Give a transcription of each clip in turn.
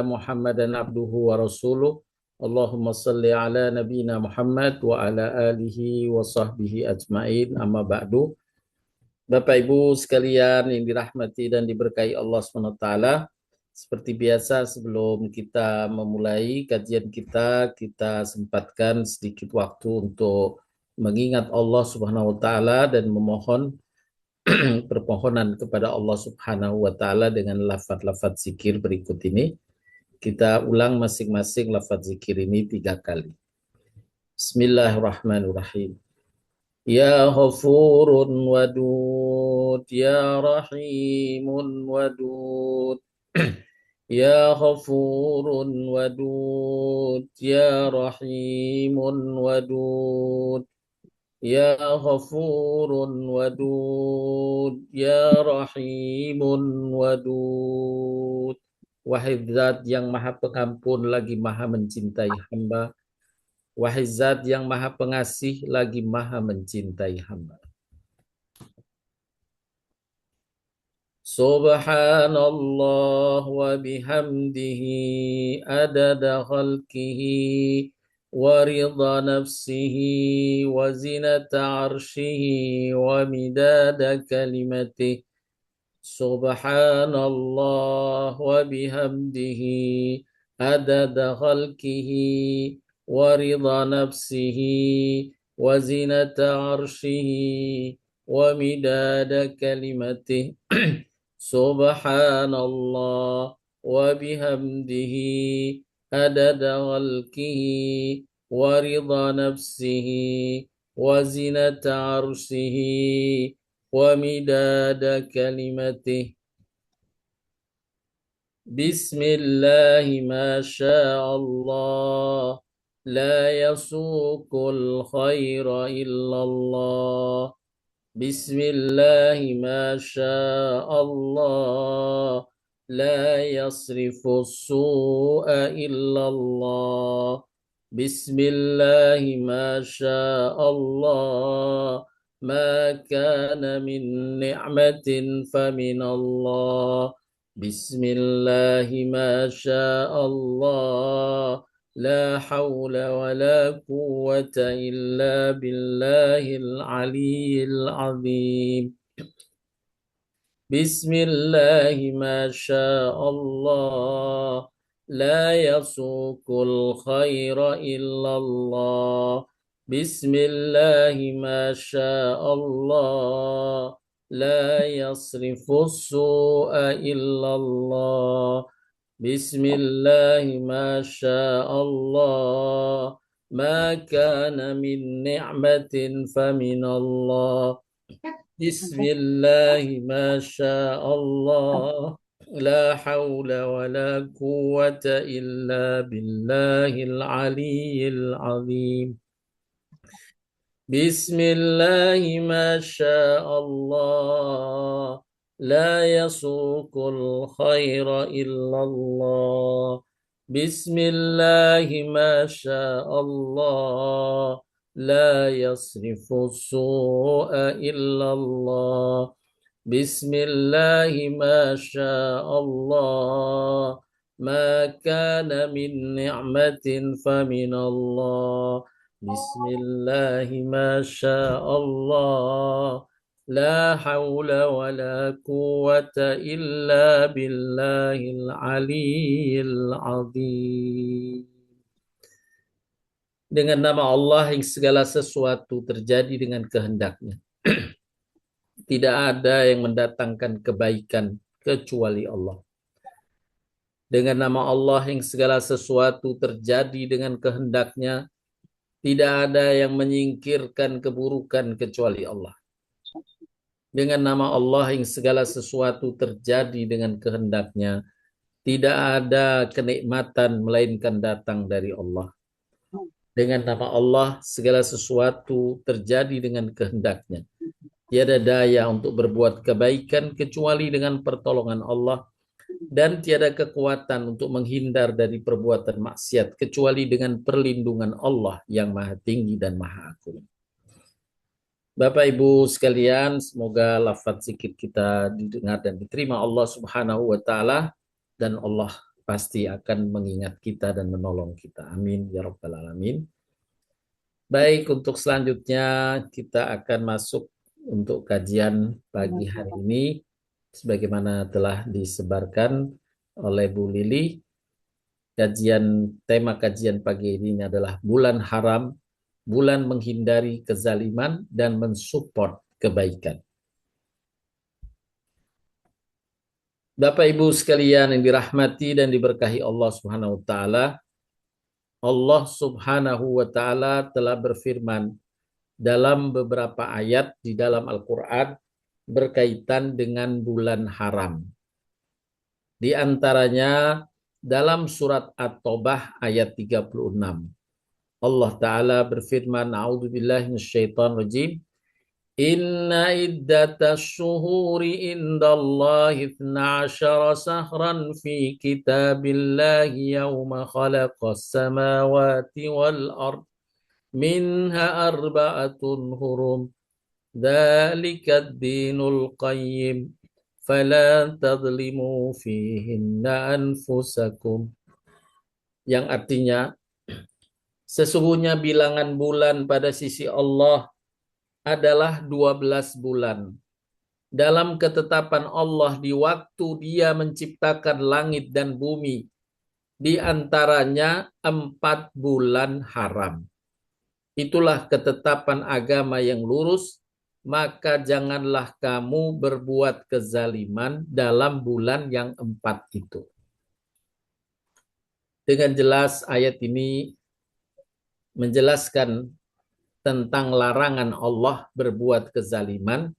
Muhammadan abduhu wa rasuluh. Allahumma salli ala nabina Muhammad wa ala alihi wa sahbihi ajmain, amma ba'du. Bapak Ibu sekalian yang dirahmati dan diberkahi Allah SWT, seperti biasa sebelum kita memulai kajian kita sempatkan sedikit waktu untuk mengingat Allah Subhanahu wa taala dan memohon permohonan kepada Allah Subhanahu wa taala dengan lafaz-lafaz zikir berikut ini. Kita ulang masing-masing lafaz zikir ini 3 kali. Bismillahirrahmanirrahim. Ya Ghafurun Wadud, Ya Rahimun Wadud. Ya Ghafurun Wadud, Ya Rahimun Wadud. Ya Ghafurun Wadud, Ya Rahimun Wadud. Wahai Zat yang Maha Pengampun lagi Maha mencintai hamba. Wahai Zat yang Maha Pengasih lagi Maha mencintai hamba. Subhanallah wa bihamdihi adada khalqihi wa ridha nafsihi wa zinata arshihi wa midada kalimatih. Subhanallah wa bihamdihi adada khalqihi wa ridha nafsihi wa zinata arshihi wa midada kalimatih. Subhanallah wa bihamdihi adada khalqihi wa ridha nafsihi wa zinata arshihi wa midada kalimatih. Bismillahi ma sya'allah, la yasukul khaira illallah. Bismillahi ma sya'allah, la yasrifu su'a illallah. Bismillahi ma sya'allah, ما كان من نعمة فمن الله. بسم الله ما شاء الله، لا حول ولا قوة إلا بالله العلي العظيم. بسم الله ما شاء الله، لا يسوق الخير إلا الله. بسم الله ما شاء الله، لا يصرف السوء إلا الله. بسم الله ما شاء الله، ما كان من نعمة فمن الله. بسم الله ما شاء الله، لا حول ولا قوة إلا بالله العلي العظيم. بسم الله ما شاء الله، لا يسوق الخير إلا الله. بسم الله ما شاء الله، لا يصرف السوء إلا الله. بسم الله ما شاء الله، ما كان من نعمة فمن الله. بسم الله ما شاء الله، لا حول ولا قوة إلا بالله العلي العظيم. Dengan nama Allah yang segala sesuatu terjadi dengan kehendaknya. Tidak ada yang mendatangkan kebaikan kecuali Allah. Dengan nama Allah yang segala sesuatu terjadi dengan kehendaknya. Tidak ada yang menyingkirkan keburukan kecuali Allah. Dengan nama Allah yang segala sesuatu terjadi dengan kehendaknya. Tidak ada kenikmatan melainkan datang dari Allah. Dengan nama Allah segala sesuatu terjadi dengan kehendaknya. Tiada daya untuk berbuat kebaikan kecuali dengan pertolongan Allah. Dan tiada kekuatan untuk menghindar dari perbuatan maksiat kecuali dengan perlindungan Allah yang Maha Tinggi dan Maha Agung. Bapak Ibu sekalian, semoga lafaz zikir kita didengar dan diterima Allah Subhanahu wa taala dan Allah pasti akan mengingat kita dan menolong kita. Amin ya rabbal alamin. Baik, untuk selanjutnya kita akan masuk untuk kajian pagi hari ini sebagaimana telah disebarkan oleh Bu Lili. Tema kajian pagi ini adalah bulan haram, bulan menghindari kezaliman dan mensupport kebaikan. Bapak Ibu sekalian yang dirahmati dan diberkahi Allah Subhanahu wa taala, Allah Subhanahu wa taala telah berfirman dalam beberapa ayat di dalam Al-Qur'an berkaitan dengan bulan haram. Di antaranya dalam surat At-Taubah ayat 36. Allah Ta'ala berfirman, A'udzubillahi minasyaitonirrajim. Inna iddatash syuhuri indallahi 12 sahran fi kitabillahi yawma khalaqas samawati wal ard minha arba'atun hurum dzalikad dinul qayyim fala tadlimu fihinna anfusakum, yang artinya sesungguhnya bilangan bulan pada sisi Allah adalah 12 bulan. Dalam ketetapan Allah di waktu Dia menciptakan langit dan bumi, di antaranya 4 bulan haram. Itulah ketetapan agama yang lurus, maka janganlah kamu berbuat kezaliman dalam bulan yang 4 itu. Dengan jelas ayat ini menjelaskan tentang larangan Allah berbuat kezaliman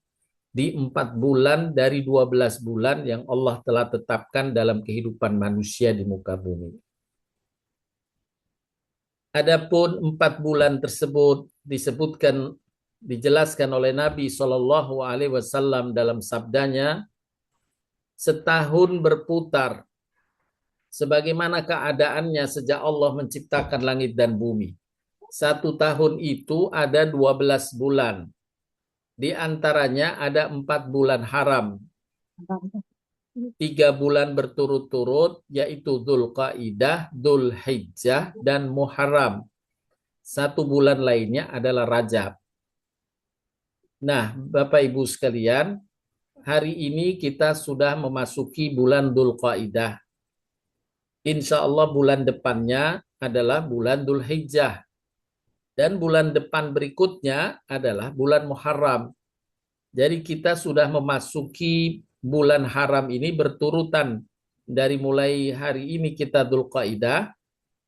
di 4 bulan dari 12 bulan yang Allah telah tetapkan dalam kehidupan manusia di muka bumi. Adapun 4 bulan tersebut dijelaskan oleh Nabi SAW dalam sabdanya, setahun berputar sebagaimana keadaannya sejak Allah menciptakan langit dan bumi. 1 tahun itu ada 12 bulan. Di antaranya ada 4 bulan haram. 3 bulan berturut-turut, yaitu Dzulqa'dah, Dzulhijjah, dan Muharram. 1 bulan lainnya adalah Rajab. Nah, Bapak Ibu sekalian, hari ini kita sudah memasuki bulan Dzulqa'dah. Insya Allah bulan depannya adalah bulan Dzulhijjah. Dan bulan depan berikutnya adalah bulan Muharram. Jadi kita sudah memasuki bulan haram ini berturutan. Dari mulai hari ini kita Dzulqa'dah,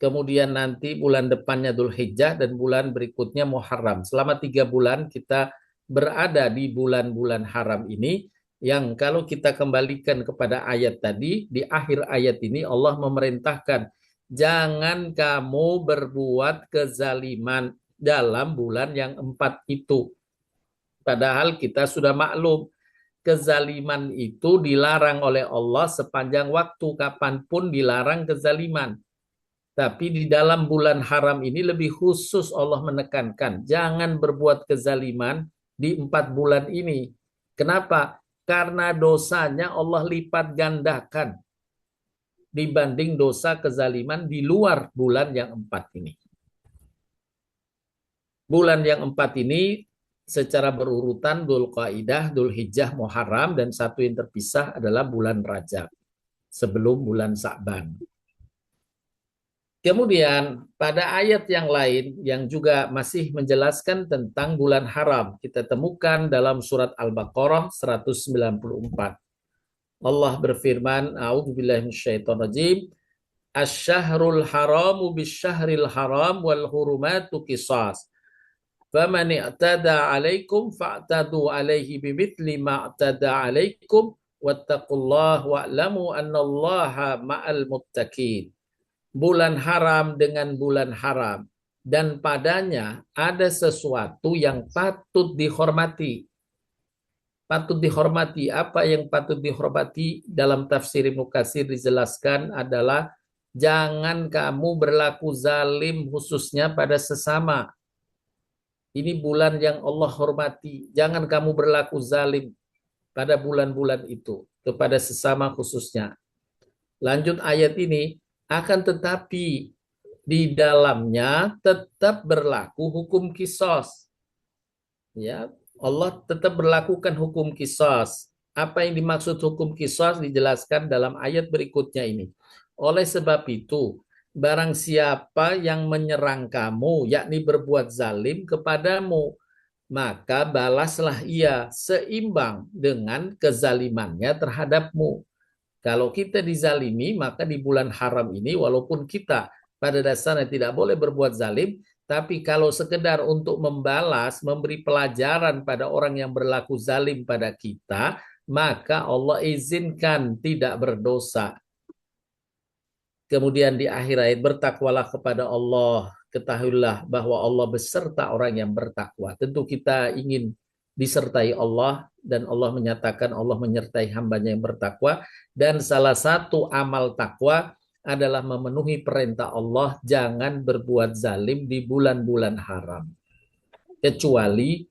kemudian nanti bulan depannya Dzulhijjah, dan bulan berikutnya Muharram. Selama 3 bulan kita berada di bulan-bulan haram ini, yang kalau kita kembalikan kepada ayat tadi, di akhir ayat ini Allah memerintahkan, jangan kamu berbuat kezaliman dalam bulan yang 4 itu. Padahal kita sudah maklum, kezaliman itu dilarang oleh Allah sepanjang waktu, kapanpun dilarang kezaliman. Tapi di dalam bulan haram ini lebih khusus Allah menekankan, jangan berbuat kezaliman di 4 bulan ini. Kenapa? Karena dosanya Allah lipat gandakan dibanding dosa kezaliman di luar bulan yang 4 ini. Bulan yang 4 ini secara berurutan Dzulqa'dah, Dzulhijjah, Muharram, dan satu yang terpisah adalah bulan Rajab sebelum bulan Sa'ban. Kemudian pada ayat yang lain yang juga masih menjelaskan tentang bulan haram, kita temukan dalam surat Al-Baqarah 194. Allah berfirman, A'udzubillahi minasyaitonirrajim, Asy-syahrul haramu bisyahril haram wal hurumatu qisas. Faman i'tada 'alaikum fa'tadu 'alaihi bimithli ma i'tada 'alaikum wattaqullaha wa'lamu annallaha ma'al muttaqin. Bulan haram dengan bulan haram, dan padanya ada sesuatu yang patut dihormati. Patut dihormati. Apa yang patut dihormati? Dalam tafsir Ibnu Katsir dijelaskan adalah jangan kamu berlaku zalim khususnya pada sesama. Ini bulan yang Allah hormati. Jangan kamu berlaku zalim pada bulan-bulan itu kepada sesama khususnya. Lanjut ayat ini, akan tetapi di dalamnya tetap berlaku hukum kisos. Ya, Allah tetap berlakukan hukum kisos. Apa yang dimaksud hukum kisos dijelaskan dalam ayat berikutnya ini. Oleh sebab itu, barang siapa yang menyerang kamu, yakni berbuat zalim kepadamu, maka balaslah ia seimbang dengan kezalimannya terhadapmu. Kalau kita dizalimi, maka di bulan haram ini, walaupun kita pada dasarnya tidak boleh berbuat zalim, tapi kalau sekedar untuk membalas, memberi pelajaran pada orang yang berlaku zalim pada kita, maka Allah izinkan tidak berdosa. Kemudian di akhir ayat, bertakwalah kepada Allah, ketahuilah bahwa Allah beserta orang yang bertakwa. Tentu kita ingin disertai Allah, dan Allah menyatakan Allah menyertai hambanya yang bertakwa. Dan salah satu amal takwa adalah memenuhi perintah Allah, jangan berbuat zalim di bulan-bulan haram. Kecuali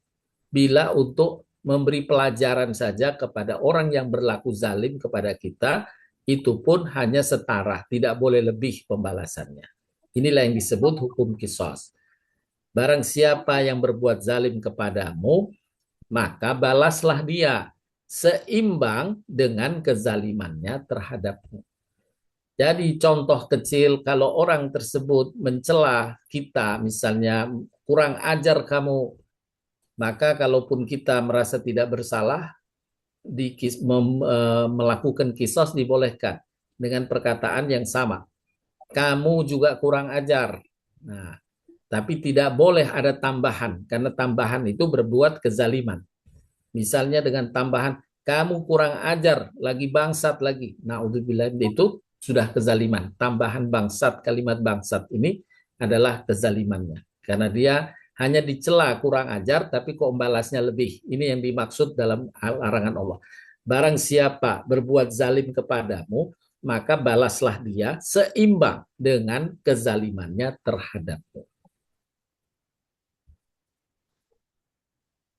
bila untuk memberi pelajaran saja kepada orang yang berlaku zalim kepada kita, itu pun hanya setara, tidak boleh lebih pembalasannya. Inilah yang disebut hukum kisos. Barang siapa yang berbuat zalim kepadamu, maka balaslah dia seimbang dengan kezalimannya terhadapmu. Jadi contoh kecil, kalau orang tersebut mencela kita, misalnya kurang ajar kamu, maka kalaupun kita merasa tidak bersalah, melakukan kisos dibolehkan dengan perkataan yang sama. Kamu juga kurang ajar. Nah, tapi tidak boleh ada tambahan, karena tambahan itu berbuat kezaliman. Misalnya dengan tambahan, kamu kurang ajar, lagi bangsat lagi. Naudzubillah, itu sudah kezaliman. Tambahan bangsat, kalimat bangsat ini adalah kezalimannya. Karena dia hanya dicela kurang ajar, tapi kok membalasnya lebih. Ini yang dimaksud dalam larangan Allah. Barang siapa berbuat zalim kepadamu, maka balaslah dia seimbang dengan kezalimannya terhadapmu.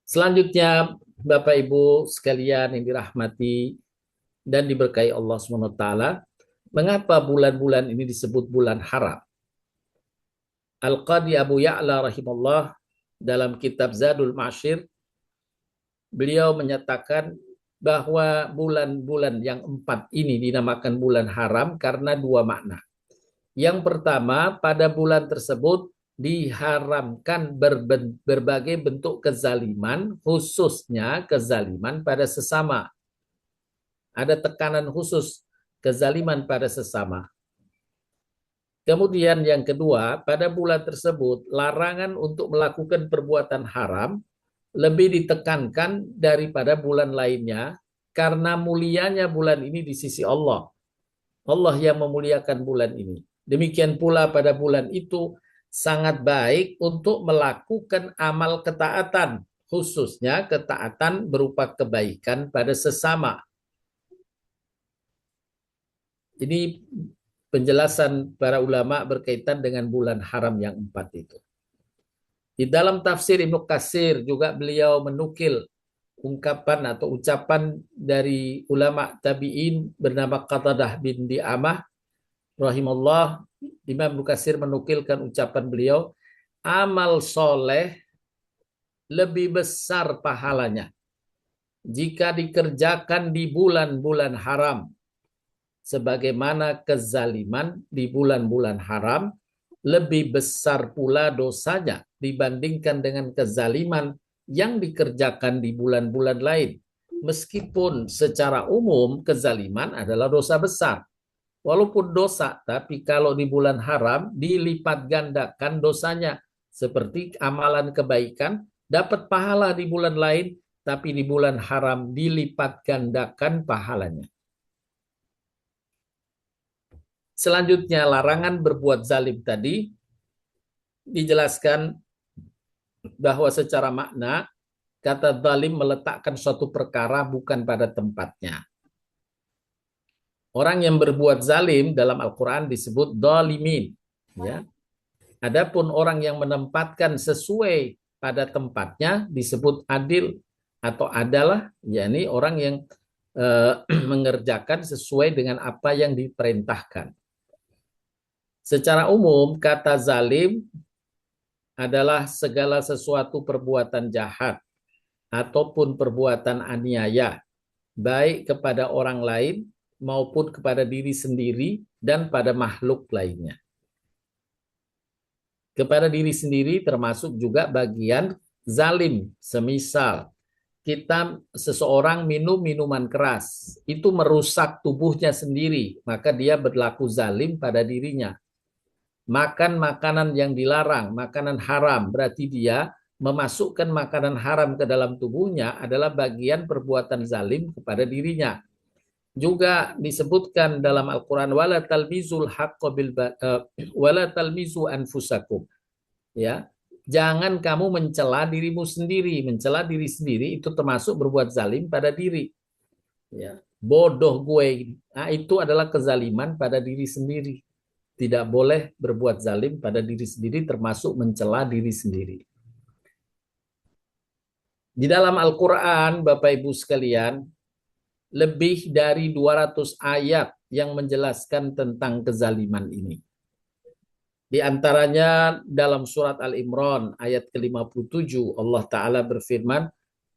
Selanjutnya, Bapak Ibu sekalian yang dirahmati dan diberkahi Allah SWT, mengapa bulan-bulan ini disebut bulan haram? Al-Qadi Abu Ya'la rahimahullah dalam kitab Zadul Ma'syir, beliau menyatakan bahwa bulan-bulan yang 4 ini dinamakan bulan haram karena 2 makna. Yang pertama, pada bulan tersebut diharamkan berbagai bentuk kezaliman, khususnya kezaliman pada sesama. Ada tekanan khusus kezaliman pada sesama. Kemudian yang kedua, pada bulan tersebut larangan untuk melakukan perbuatan haram lebih ditekankan daripada bulan lainnya karena mulianya bulan ini di sisi Allah. Allah yang memuliakan bulan ini. Demikian pula pada bulan itu sangat baik untuk melakukan amal ketaatan, khususnya ketaatan berupa kebaikan pada sesama. Ini penjelasan para ulama berkaitan dengan bulan haram yang 4 itu. Di dalam tafsir Ibnu Katsir juga beliau menukil ungkapan atau ucapan dari ulama tabi'in bernama Qatadah bin Di'amah rahimahullah. Imam Ibnu Katsir menukilkan ucapan beliau, amal soleh lebih besar pahalanya jika dikerjakan di bulan-bulan haram, sebagaimana kezaliman di bulan-bulan haram lebih besar pula dosanya dibandingkan dengan kezaliman yang dikerjakan di bulan-bulan lain. Meskipun secara umum kezaliman adalah dosa besar. Walaupun dosa, tapi kalau di bulan haram dilipat gandakan dosanya. Seperti amalan kebaikan dapat pahala di bulan lain, tapi di bulan haram dilipat gandakan pahalanya. Selanjutnya, larangan berbuat zalim tadi dijelaskan bahwa secara makna kata zalim meletakkan suatu perkara bukan pada tempatnya. Orang yang berbuat zalim dalam Al-Quran disebut zalimin. Ya. Adapun orang yang menempatkan sesuai pada tempatnya disebut adil atau adalah, yakni orang yang mengerjakan sesuai dengan apa yang diperintahkan. Secara umum, kata zalim adalah segala sesuatu perbuatan jahat ataupun perbuatan aniaya, baik kepada orang lain maupun kepada diri sendiri dan pada makhluk lainnya. Kepada diri sendiri termasuk juga bagian zalim, semisal seseorang minum minuman keras, itu merusak tubuhnya sendiri, maka dia berlaku zalim pada dirinya. Makan makanan yang dilarang, makanan haram, berarti dia memasukkan makanan haram ke dalam tubuhnya adalah bagian perbuatan zalim kepada dirinya. Juga disebutkan dalam Al-Quran, wala talmizul haqqo bil wala talmizu anfusakum. Ya, jangan kamu mencela dirimu sendiri. Mencela diri sendiri itu termasuk berbuat zalim pada diri. Ya, bodoh gue. Nah, itu adalah kezaliman pada diri sendiri. Tidak boleh berbuat zalim pada diri sendiri, termasuk mencela diri sendiri. Di dalam Al-Quran, Bapak Ibu sekalian, lebih dari 200 ayat yang menjelaskan tentang kezaliman ini. Di antaranya dalam surat Al-Imran ayat ke-57 Allah Ta'ala berfirman,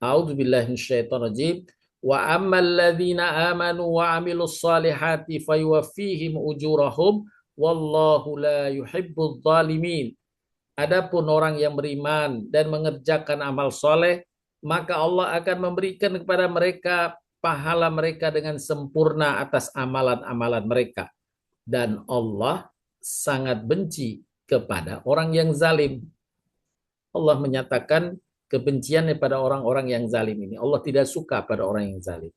A'udzubillahi minasyaitonirrajim, wa ammal ladzina amanu wa amilus salihati fayuwaffihim ujurahum wallahu la yuhibbudz zalimin. Adapun orang yang beriman dan mengerjakan amal soleh, maka Allah akan memberikan kepada mereka pahala mereka dengan sempurna atas amalan-amalan mereka. Dan Allah sangat benci kepada orang yang zalim. Allah menyatakan kebenciannya pada orang-orang yang zalim ini. Allah tidak suka pada orang yang zalim.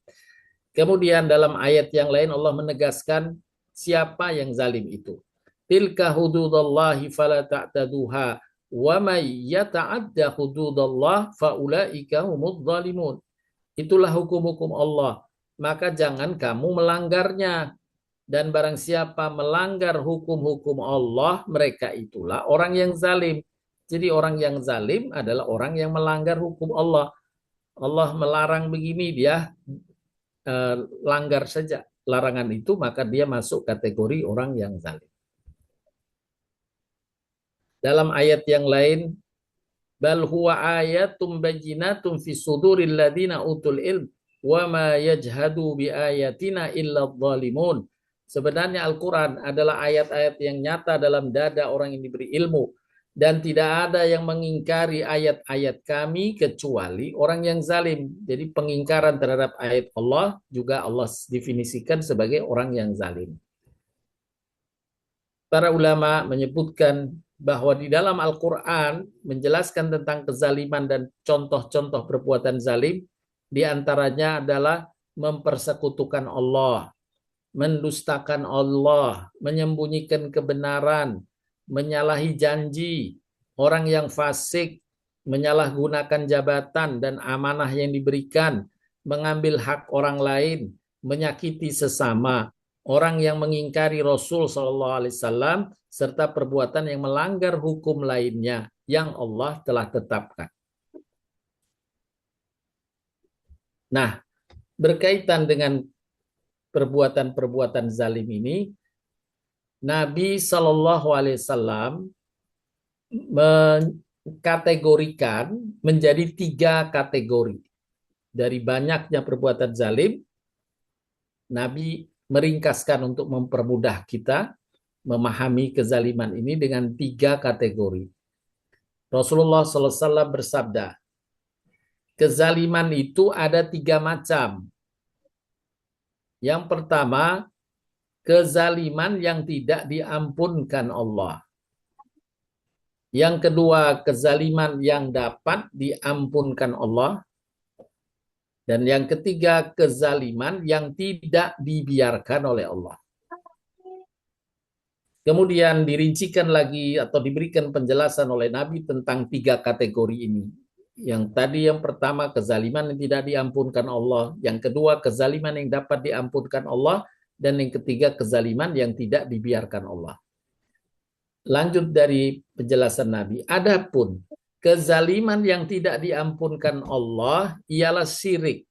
Kemudian dalam ayat yang lain Allah menegaskan siapa yang zalim itu. Tilka hududallahi fala ta'taduha wa may yata'adda hududallah faulaika humudz zalimun. Itulah hukum-hukum Allah, maka jangan kamu melanggarnya. Dan barang siapa melanggar hukum-hukum Allah, mereka itulah orang yang zalim. Jadi orang yang zalim adalah orang yang melanggar hukum Allah. Allah melarang begini, dia langgar saja larangan itu, maka dia masuk kategori orang yang zalim. Dalam ayat yang lain, bal huwa ayatum bayyinatum fi suduril ladina utul ilm wa ma yajhadu bi ayatina illa dhalimun. Sebenarnya Al-Quran adalah ayat-ayat yang nyata dalam dada orang yang diberi ilmu. Dan tidak ada yang mengingkari ayat-ayat kami kecuali orang yang zalim. Jadi pengingkaran terhadap ayat Allah juga Allah definisikan sebagai orang yang zalim. Para ulama menyebutkan bahwa di dalam Al-Quran menjelaskan tentang kezaliman dan contoh-contoh perbuatan zalim, di antaranya adalah mempersekutukan Allah, mendustakan Allah, menyembunyikan kebenaran, menyalahi janji, orang yang fasik, menyalahgunakan jabatan dan amanah yang diberikan, mengambil hak orang lain, menyakiti sesama, orang yang mengingkari Rasul SAW, serta perbuatan yang melanggar hukum lainnya yang Allah telah tetapkan. Nah, berkaitan dengan perbuatan-perbuatan zalim ini, Nabi SAW mengkategorikan menjadi 3 kategori. Dari banyaknya perbuatan zalim, Nabi meringkaskan untuk mempermudah kita memahami kezaliman ini dengan 3 kategori. Rasulullah SAW bersabda, kezaliman itu ada 3 macam. Yang pertama, kezaliman yang tidak diampunkan Allah. Yang kedua, kezaliman yang dapat diampunkan Allah. Dan yang ketiga, kezaliman yang tidak dibiarkan oleh Allah. Kemudian dirincikan lagi atau diberikan penjelasan oleh Nabi tentang 3 kategori ini. Yang pertama, kezaliman yang tidak diampunkan Allah. Yang kedua, kezaliman yang dapat diampunkan Allah. Dan yang ketiga, kezaliman yang tidak dibiarkan Allah. Lanjut dari penjelasan Nabi. Adapun kezaliman yang tidak diampunkan Allah ialah syirik.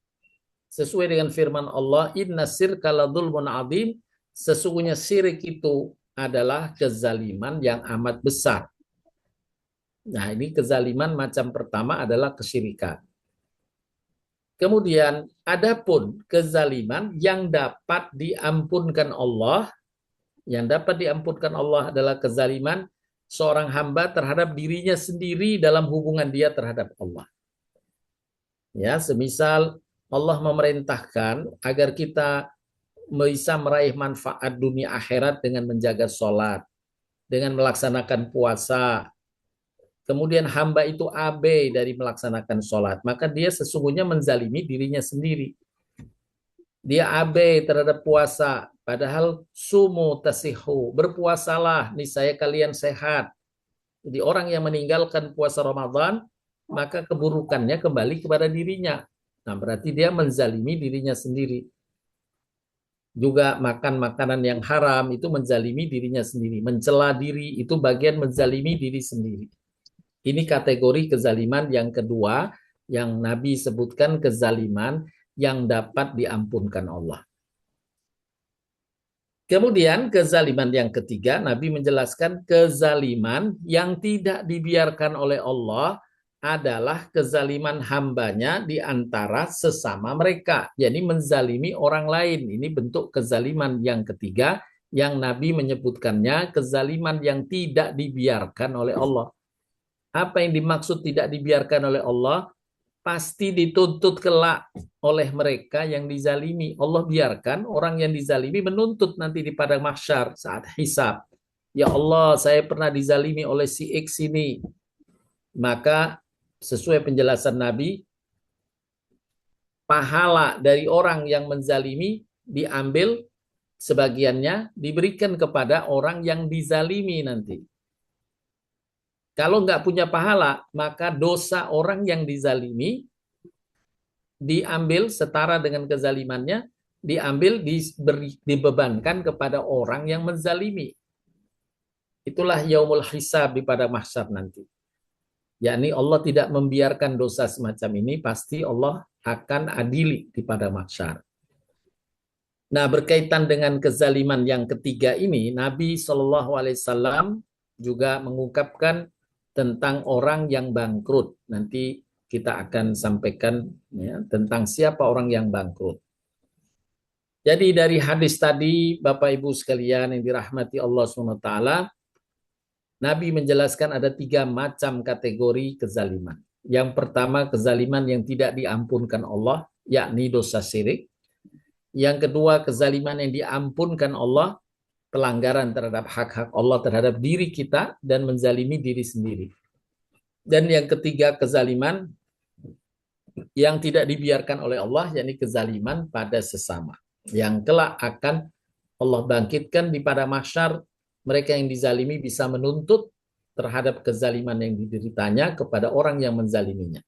Sesuai dengan firman Allah, inna syirka ladzulmun adzim, sesungguhnya syirik itu adalah kezaliman yang amat besar. Nah, ini kezaliman macam pertama adalah kesyirikan. Kemudian, adapun kezaliman yang dapat diampunkan Allah, yang dapat diampunkan Allah adalah kezaliman seorang hamba terhadap dirinya sendiri dalam hubungan dia terhadap Allah. Ya, semisal Allah memerintahkan agar kita bisa meraih manfaat dunia akhirat dengan menjaga sholat, dengan melaksanakan puasa. Kemudian hamba itu abai dari melaksanakan sholat, maka dia sesungguhnya menzalimi dirinya sendiri. Dia abai terhadap puasa, padahal sumu tasihu, berpuasalah, niscaya kalian sehat. Jadi orang yang meninggalkan puasa Ramadan, maka keburukannya kembali kepada dirinya. Nah, berarti dia menzalimi dirinya sendiri. Juga makan makanan yang haram itu menzalimi dirinya sendiri. Mencela diri itu bagian menzalimi diri sendiri. Ini kategori kezaliman yang kedua yang Nabi sebutkan, kezaliman yang dapat diampunkan Allah. Kemudian kezaliman yang ketiga, Nabi menjelaskan kezaliman yang tidak dibiarkan oleh Allah adalah kezaliman hambanya di antara sesama mereka. Jadi menzalimi orang lain. Ini bentuk kezaliman yang ketiga yang Nabi menyebutkannya kezaliman yang tidak dibiarkan oleh Allah. Apa yang dimaksud tidak dibiarkan oleh Allah? Pasti dituntut kelak oleh mereka yang dizalimi. Allah biarkan orang yang dizalimi menuntut nanti di padang mahsyar saat hisab. Ya Allah, saya pernah dizalimi oleh si X ini. Maka sesuai penjelasan Nabi, pahala dari orang yang menzalimi diambil sebagiannya diberikan kepada orang yang dizalimi nanti. Kalau nggak punya pahala, maka dosa orang yang dizalimi diambil setara dengan kezalimannya, diambil dibebankan kepada orang yang menzalimi. Itulah yaumul hisab di pada mahsyar nanti. Yakni Allah tidak membiarkan dosa semacam ini, pasti Allah akan adili di pada mahsyar. Nah, berkaitan dengan kezaliman yang ketiga ini, Nabi SAW juga mengungkapkan tentang orang yang bangkrut. Nanti kita akan sampaikan ya, tentang siapa orang yang bangkrut. Jadi dari hadis tadi, Bapak Ibu sekalian yang dirahmati Allah SWT, Nabi menjelaskan ada 3 macam kategori kezaliman. Yang pertama, kezaliman yang tidak diampunkan Allah, yakni dosa syirik. Yang kedua, kezaliman yang diampunkan Allah, pelanggaran terhadap hak-hak Allah terhadap diri kita dan menzalimi diri sendiri. Dan yang ketiga, kezaliman yang tidak dibiarkan oleh Allah, yakni kezaliman pada sesama. Yang kelak akan Allah bangkitkan di pada mahsyar, mereka yang dizalimi bisa menuntut terhadap kezaliman yang dideritanya kepada orang yang menzaliminya.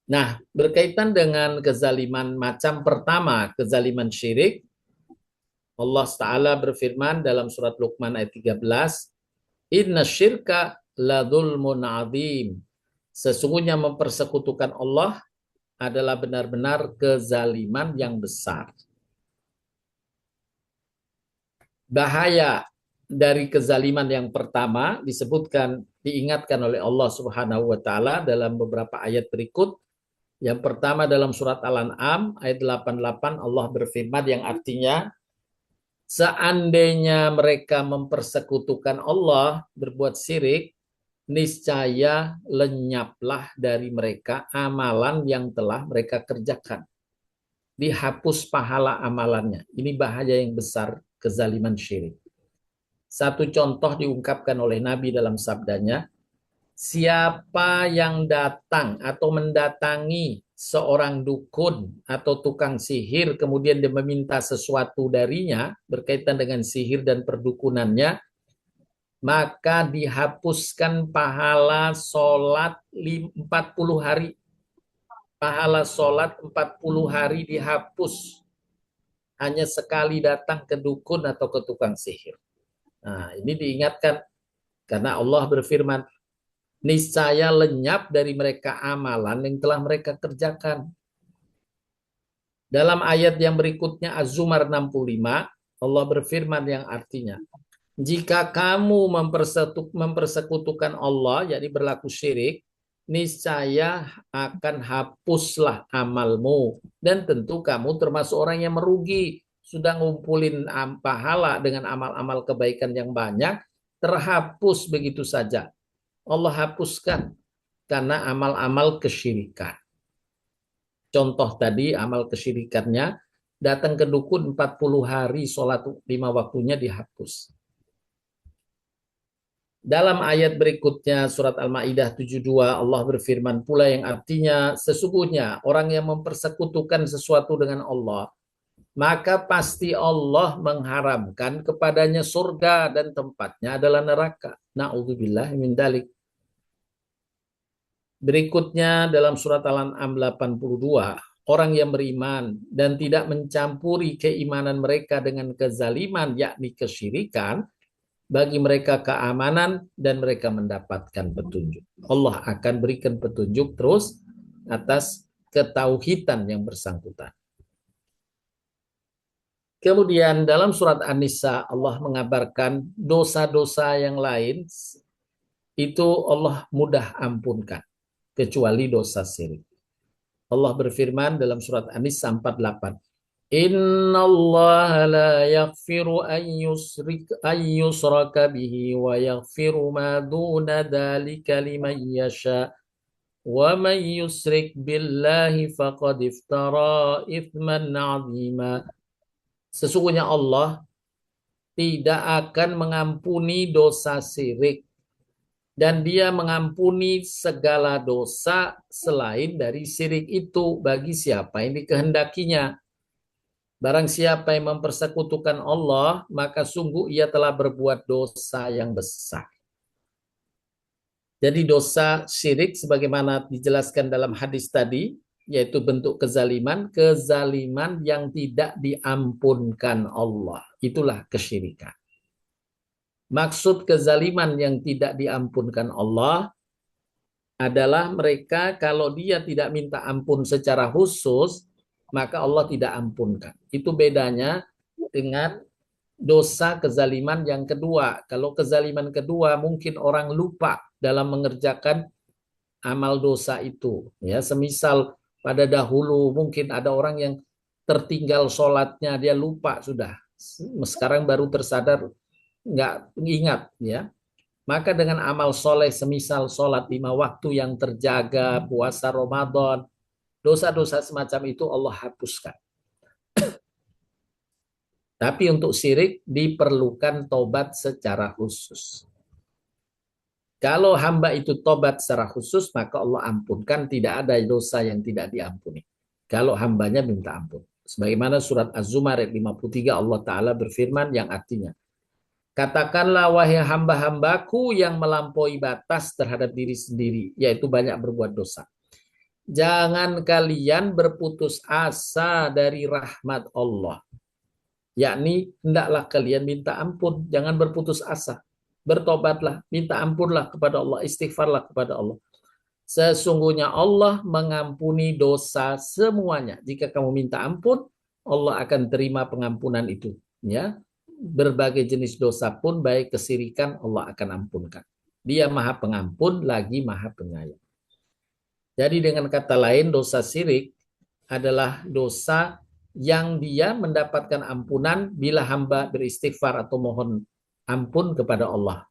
Nah, berkaitan dengan kezaliman macam pertama, kezaliman syirik, Allah Ta'ala berfirman dalam surat Luqman ayat 13, Inna syirka la dzulmun adzim. Sesungguhnya mempersekutukan Allah adalah benar-benar kezaliman yang besar. Bahaya dari kezaliman yang pertama disebutkan, diingatkan oleh Allah Subhanahu wa taala dalam beberapa ayat berikut. Yang pertama dalam surat Al-An'am ayat 88 Allah berfirman yang artinya seandainya mereka mempersekutukan Allah, berbuat syirik, niscaya lenyaplah dari mereka amalan yang telah mereka kerjakan. Dihapus pahala amalannya. Ini bahaya yang besar kezaliman syirik. Satu contoh diungkapkan oleh Nabi dalam sabdanya, siapa yang datang atau mendatangi seorang dukun atau tukang sihir, kemudian dia meminta sesuatu darinya berkaitan dengan sihir dan perdukunannya, maka dihapuskan pahala sholat 40 hari. Pahala sholat 40 hari dihapus. Hanya sekali datang ke dukun atau ke tukang sihir. Nah, ini diingatkan karena Allah berfirman, niscaya lenyap dari mereka amalan yang telah mereka kerjakan. Dalam ayat yang berikutnya Az-Zumar 65, Allah berfirman yang artinya, jika kamu mempersekutukan Allah, jadi berlaku syirik, niscaya akan hapuslah amalmu. Dan tentu kamu termasuk orang yang merugi. Sudah ngumpulin pahala dengan amal-amal kebaikan yang banyak, terhapus begitu saja. Allah hapuskan karena amal-amal kesyirikan. Contoh tadi amal kesyirikannya, datang ke dukun 40 hari, sholat 5 waktunya dihapus. Dalam ayat berikutnya surat Al-Maidah 72 Allah berfirman pula yang artinya sesungguhnya orang yang mempersekutukan sesuatu dengan Allah maka pasti Allah mengharamkan kepadanya surga dan tempatnya adalah neraka. Na'udzubillah min dzalik. Berikutnya dalam surat Al-An'am 82 orang yang beriman dan tidak mencampuri keimanan mereka dengan kezaliman yakni kesyirikan, bagi mereka keamanan dan mereka mendapatkan petunjuk. Allah akan berikan petunjuk terus atas ketauhidan yang bersangkutan. Kemudian dalam surat An-Nisa Allah mengabarkan dosa-dosa yang lain itu Allah mudah ampunkan kecuali dosa syirik. Allah berfirman dalam surat An-Nisa 48, Inna Allah la yaghfiru an yusraka bihi wa yaghfiru ma duna dhalika liman yasha wa man yusrik billahi faqad iftara ithman 'azima. Sesungguhnya Allah tidak akan mengampuni dosa syirik dan Dia mengampuni segala dosa selain dari syirik itu bagi siapa yang dikehendakinya. Barang siapa yang mempersekutukan Allah, maka sungguh ia telah berbuat dosa yang besar. Jadi dosa syirik sebagaimana dijelaskan dalam hadis tadi, yaitu bentuk kezaliman, kezaliman yang tidak diampunkan Allah. Itulah kesyirikan. Maksud kezaliman yang tidak diampunkan Allah adalah mereka kalau dia tidak minta ampun secara khusus, maka Allah tidak ampunkan. Itu bedanya dengan dosa kezaliman yang kedua. Kalau kezaliman kedua mungkin orang lupa dalam mengerjakan amal dosa itu. Ya, semisal pada dahulu mungkin ada orang yang tertinggal sholatnya, dia lupa sudah. Sekarang baru tersadar, nggak ingat ya. Maka dengan amal soleh semisal sholat 5 waktu yang terjaga, puasa Ramadan, dosa-dosa semacam itu Allah hapuskan. Tapi untuk syirik diperlukan tobat secara khusus. Kalau hamba itu tobat secara khusus, maka Allah ampunkan, tidak ada dosa yang tidak diampuni. Kalau hambanya minta ampun. Sebagaimana surat Az-Zumar ayat 53 Allah Ta'ala berfirman yang artinya, katakanlah wahai hamba-hambaku yang melampaui batas terhadap diri sendiri, yaitu banyak berbuat dosa. Jangan kalian berputus asa dari rahmat Allah. Yakni hendaklah kalian minta ampun, jangan berputus asa. Bertobatlah, minta ampunlah kepada Allah, istighfarlah kepada Allah. Sesungguhnya Allah mengampuni dosa semuanya. Jika kamu minta ampun, Allah akan terima pengampunan itu. Ya, berbagai jenis dosa pun baik kesyirikan Allah akan ampunkan. Dia Maha Pengampun lagi Maha Penyayang. Jadi dengan kata lain dosa syirik adalah dosa yang dia mendapatkan ampunan bila hamba beristighfar atau mohon ampun kepada Allah.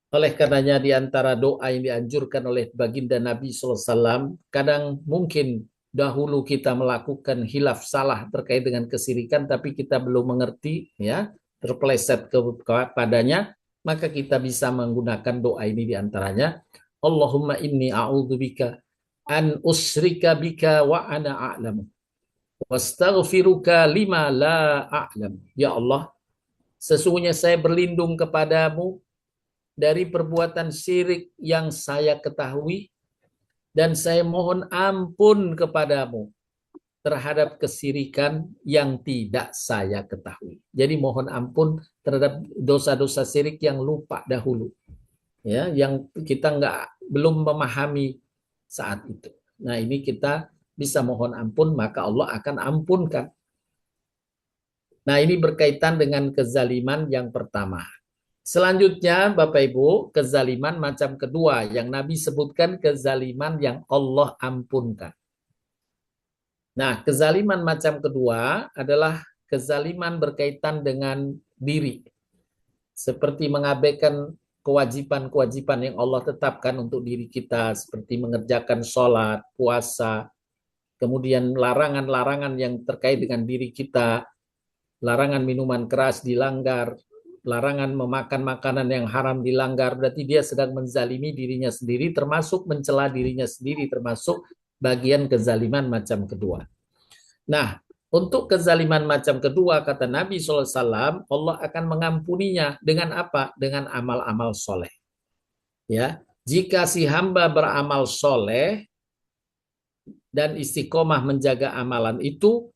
Oleh karenanya di antara doa yang dianjurkan oleh baginda Nabi SAW, kadang mungkin dahulu kita melakukan hilaf salah terkait dengan kesyirikan, tapi kita belum mengerti, ya, terpeleset kepadanya, maka kita bisa menggunakan doa ini di antaranya. Allahumma inni a'udzubika an usrika bika wa ana a'lamu wastaghfiruka lima la a'lam. Ya Allah, sesungguhnya saya berlindung kepadamu dari perbuatan syirik yang saya ketahui dan saya mohon ampun kepadamu terhadap kesyirikan yang tidak saya ketahui. Jadi mohon ampun terhadap dosa-dosa syirik yang lupa dahulu. Ya, yang kita belum memahami saat itu. Nah, ini kita bisa mohon ampun, maka Allah akan ampunkan. Nah, ini berkaitan dengan kezaliman yang pertama. Selanjutnya, Bapak Ibu, kezaliman macam kedua yang Nabi sebutkan, kezaliman yang Allah ampunkan. Nah, kezaliman macam kedua adalah kezaliman berkaitan dengan diri. Seperti mengabaikan kewajiban-kewajiban yang Allah tetapkan untuk diri kita, seperti mengerjakan sholat, puasa, kemudian larangan-larangan yang terkait dengan diri kita, larangan minuman keras dilanggar, larangan memakan makanan yang haram dilanggar, berarti dia sedang menzalimi dirinya sendiri, termasuk mencela dirinya sendiri, termasuk bagian kezaliman macam kedua. Nah, untuk kezaliman macam kedua, kata Nabi SAW, Allah akan mengampuninya dengan apa? Dengan amal-amal soleh. Ya, jika si hamba beramal soleh dan istiqomah menjaga amalan itu,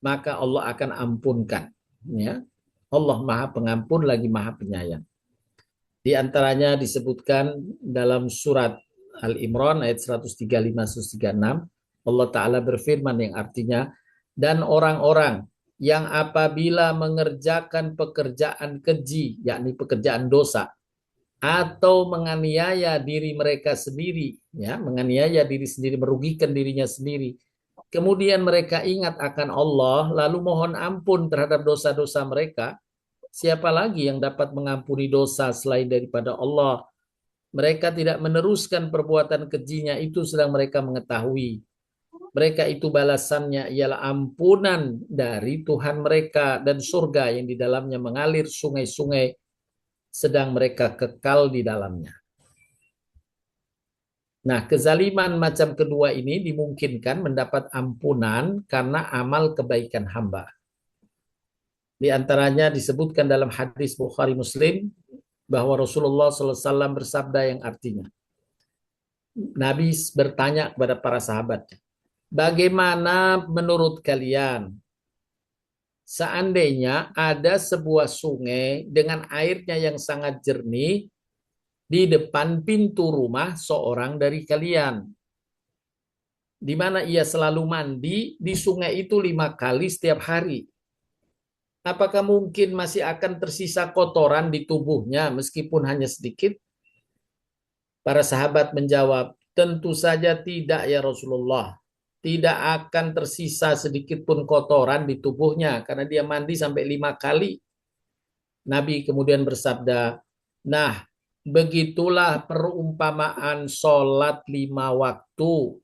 maka Allah akan ampunkan. Ya, Allah Maha Pengampun lagi Maha Penyayang. Di antaranya disebutkan dalam surat Al-Imran ayat 135-136, Allah Ta'ala berfirman yang artinya, dan orang-orang yang apabila mengerjakan pekerjaan keji, yakni pekerjaan dosa, atau menganiaya diri mereka sendiri, ya, menganiaya diri sendiri, merugikan dirinya sendiri, kemudian mereka ingat akan Allah, lalu mohon ampun terhadap dosa-dosa mereka, siapa lagi yang dapat mengampuni dosa selain daripada Allah? Mereka tidak meneruskan perbuatan kejinya itu sedang mereka mengetahui. Mereka itu balasannya ialah ampunan dari Tuhan mereka dan surga yang di dalamnya mengalir sungai-sungai sedang mereka kekal di dalamnya. Nah, kezaliman macam kedua ini dimungkinkan mendapat ampunan karena amal kebaikan hamba. Di antaranya disebutkan dalam hadis Bukhari Muslim bahwa Rasulullah SAW bersabda yang artinya, Nabi bertanya kepada para sahabatnya, bagaimana menurut kalian seandainya ada sebuah sungai dengan airnya yang sangat jernih di depan pintu rumah seorang dari kalian, di mana ia selalu mandi di sungai itu 5 kali setiap hari. Apakah mungkin masih akan tersisa kotoran di tubuhnya meskipun hanya sedikit? Para sahabat menjawab, tentu saja tidak ya Rasulullah. Tidak akan tersisa sedikit pun kotoran di tubuhnya karena dia mandi sampai 5 kali. Nabi kemudian bersabda, nah begitulah perumpamaan sholat 5 waktu.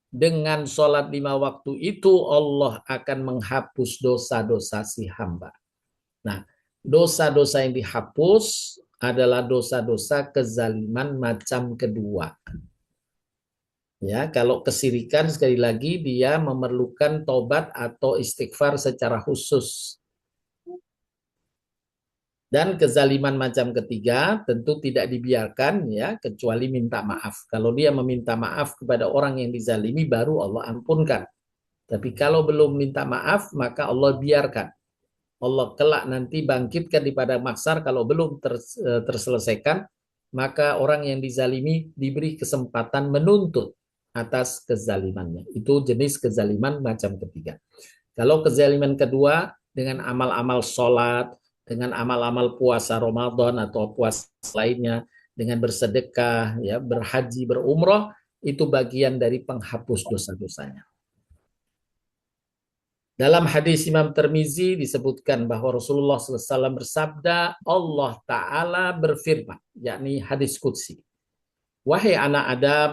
Dengan sholat 5 waktu itu Allah akan menghapus dosa-dosa si hamba. Nah, dosa-dosa yang dihapus adalah dosa-dosa kezaliman macam kedua. Ya, kalau kesirikan sekali lagi dia memerlukan tobat atau istighfar secara khusus. Dan kezaliman macam ketiga tentu tidak dibiarkan ya kecuali minta maaf. Kalau dia meminta maaf kepada orang yang dizalimi baru Allah ampunkan. Tapi kalau belum minta maaf maka Allah biarkan. Allah kelak nanti bangkitkan di padang mahsyar kalau belum terselesaikan, maka orang yang dizalimi diberi kesempatan menuntut atas kezalimannya. Itu jenis kezaliman macam ketiga. Kalau kezaliman kedua dengan amal-amal sholat, dengan amal-amal puasa Ramadan atau puasa lainnya, dengan bersedekah, ya, berhaji, berumroh, itu bagian dari penghapus dosa-dosanya. Dalam hadis Imam Tirmizi disebutkan bahwa Rasulullah SAW bersabda, Allah Ta'ala berfirman, yakni hadis Qudsi. Wahai anak Adam,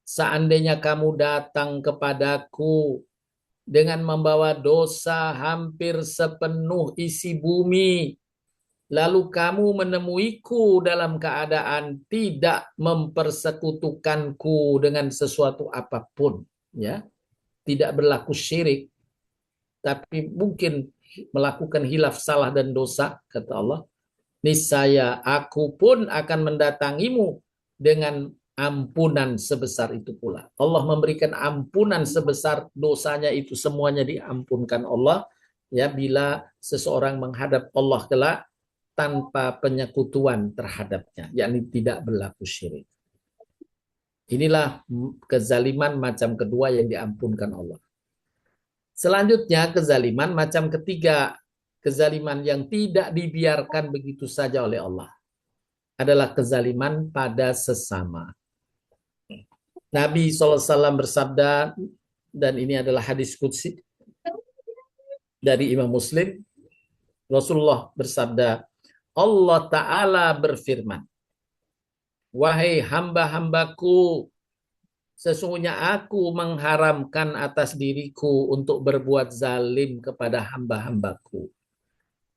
seandainya kamu datang kepadaku dengan membawa dosa hampir sepenuh isi bumi, lalu kamu menemuiku dalam keadaan tidak mempersekutukanku dengan sesuatu apapun, ya, tidak berlaku syirik, tapi mungkin melakukan hilaf, salah dan dosa, kata Allah, niscaya aku pun akan mendatangimu dengan ampunan sebesar itu pula. Allah memberikan ampunan sebesar dosanya itu semuanya diampunkan Allah ya bila seseorang menghadap Allah kelak tanpa penyekutuan terhadapnya, yakni tidak berlaku syirik. Inilah kezaliman macam kedua yang diampunkan Allah. Selanjutnya kezaliman macam ketiga, kezaliman yang tidak dibiarkan begitu saja oleh Allah, adalah kezaliman pada sesama. Nabi SAW bersabda, dan ini adalah hadis qudsi dari Imam Muslim, Rasulullah bersabda, Allah Ta'ala berfirman, wahai hamba-hambaku, sesungguhnya aku mengharamkan atas diriku untuk berbuat zalim kepada hamba-hambaku.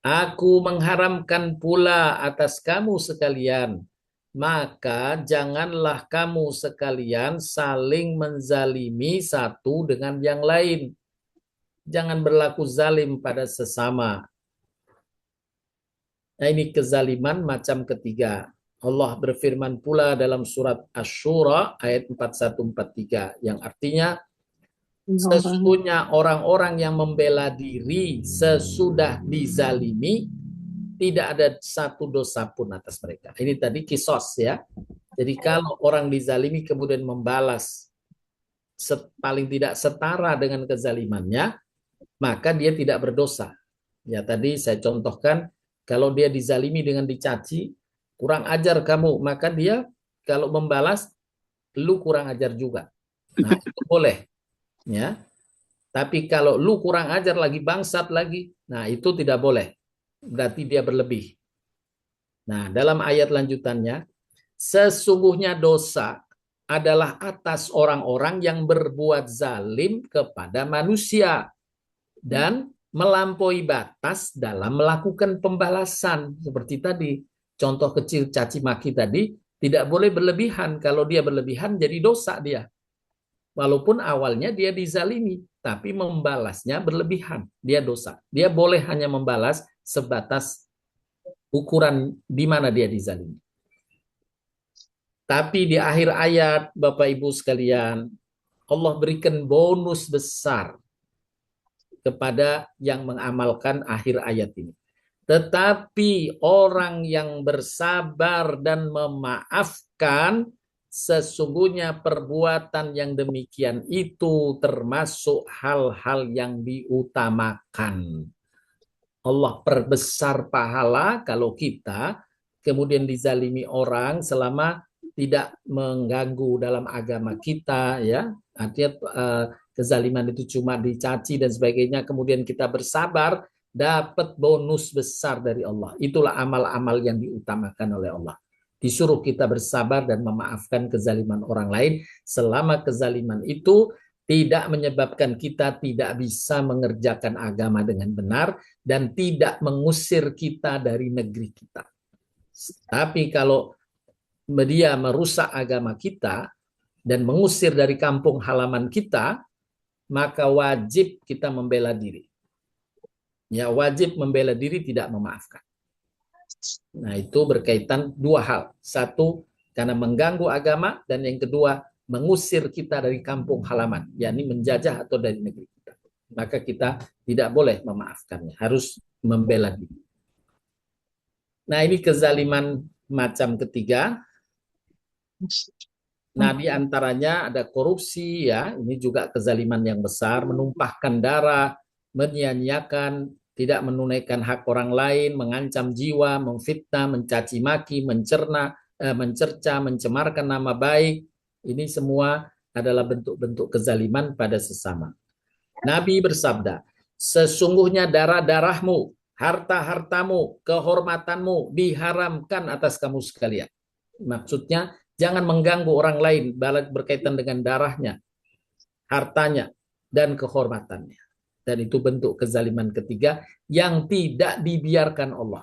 Aku mengharamkan pula atas kamu sekalian, maka janganlah kamu sekalian saling menzalimi satu dengan yang lain. Jangan berlaku zalim pada sesama. Nah, ini kezaliman macam ketiga. Allah berfirman pula dalam surat Asy-Syura ayat 41-43 yang artinya, sesungguhnya orang-orang yang membela diri sesudah dizalimi tidak ada satu dosa pun atas mereka. Ini tadi kisos ya. Jadi kalau orang dizalimi kemudian membalas paling tidak setara dengan kezalimannya, maka dia tidak berdosa. Ya tadi saya contohkan, kalau dia dizalimi dengan dicaci, kurang ajar kamu, maka dia kalau membalas, lu kurang ajar juga. Nah, itu boleh. Ya. Tapi kalau lu kurang ajar lagi, bangsat lagi, nah itu tidak boleh. Berarti dia berlebih. Nah, dalam ayat lanjutannya, sesungguhnya dosa adalah atas orang-orang yang berbuat zalim kepada manusia dan melampaui batas dalam melakukan pembalasan. Seperti tadi, contoh kecil caci maki tadi, tidak boleh berlebihan. Kalau dia berlebihan jadi dosa dia. Walaupun awalnya dia dizalimi, tapi membalasnya berlebihan, dia dosa. Dia boleh hanya membalas sebatas ukuran di mana dia dizalimi. Tapi di akhir ayat, Bapak Ibu sekalian, Allah berikan bonus besar kepada yang mengamalkan akhir ayat ini. Tetapi orang yang bersabar dan memaafkan, sesungguhnya perbuatan yang demikian itu termasuk hal-hal yang diutamakan. Allah perbesar pahala kalau kita kemudian dizalimi orang selama tidak mengganggu dalam agama kita, ya. Artinya kezaliman itu cuma dicaci dan sebagainya, kemudian kita bersabar, dapat bonus besar dari Allah. Itulah amal-amal yang diutamakan oleh Allah. Disuruh kita bersabar dan memaafkan kezaliman orang lain selama kezaliman itu tidak menyebabkan kita tidak bisa mengerjakan agama dengan benar dan tidak mengusir kita dari negeri kita. Tapi kalau dia merusak agama kita dan mengusir dari kampung halaman kita, maka wajib kita membela diri. Ya, wajib membela diri, tidak memaafkan. Nah, itu berkaitan dua hal. Satu, karena mengganggu agama, dan yang kedua, mengusir kita dari kampung halaman, yakni menjajah atau dari negeri kita. Maka kita tidak boleh memaafkannya, harus membela diri. Nah, ini kezaliman macam ketiga. Nah, di antaranya ada korupsi, ya. Ini juga kezaliman yang besar, menumpahkan darah, menyia-nyiakan, tidak menunaikan hak orang lain, mengancam jiwa, memfitnah, mencaci maki, mencerca, mencemarkan nama baik. Ini semua adalah bentuk-bentuk kezaliman pada sesama. Nabi bersabda, sesungguhnya darah-darahmu, harta-hartamu, kehormatanmu diharamkan atas kamu sekalian. Maksudnya, jangan mengganggu orang lain berkaitan dengan darahnya, hartanya, dan kehormatannya. Dan itu bentuk kezaliman ketiga yang tidak dibiarkan Allah.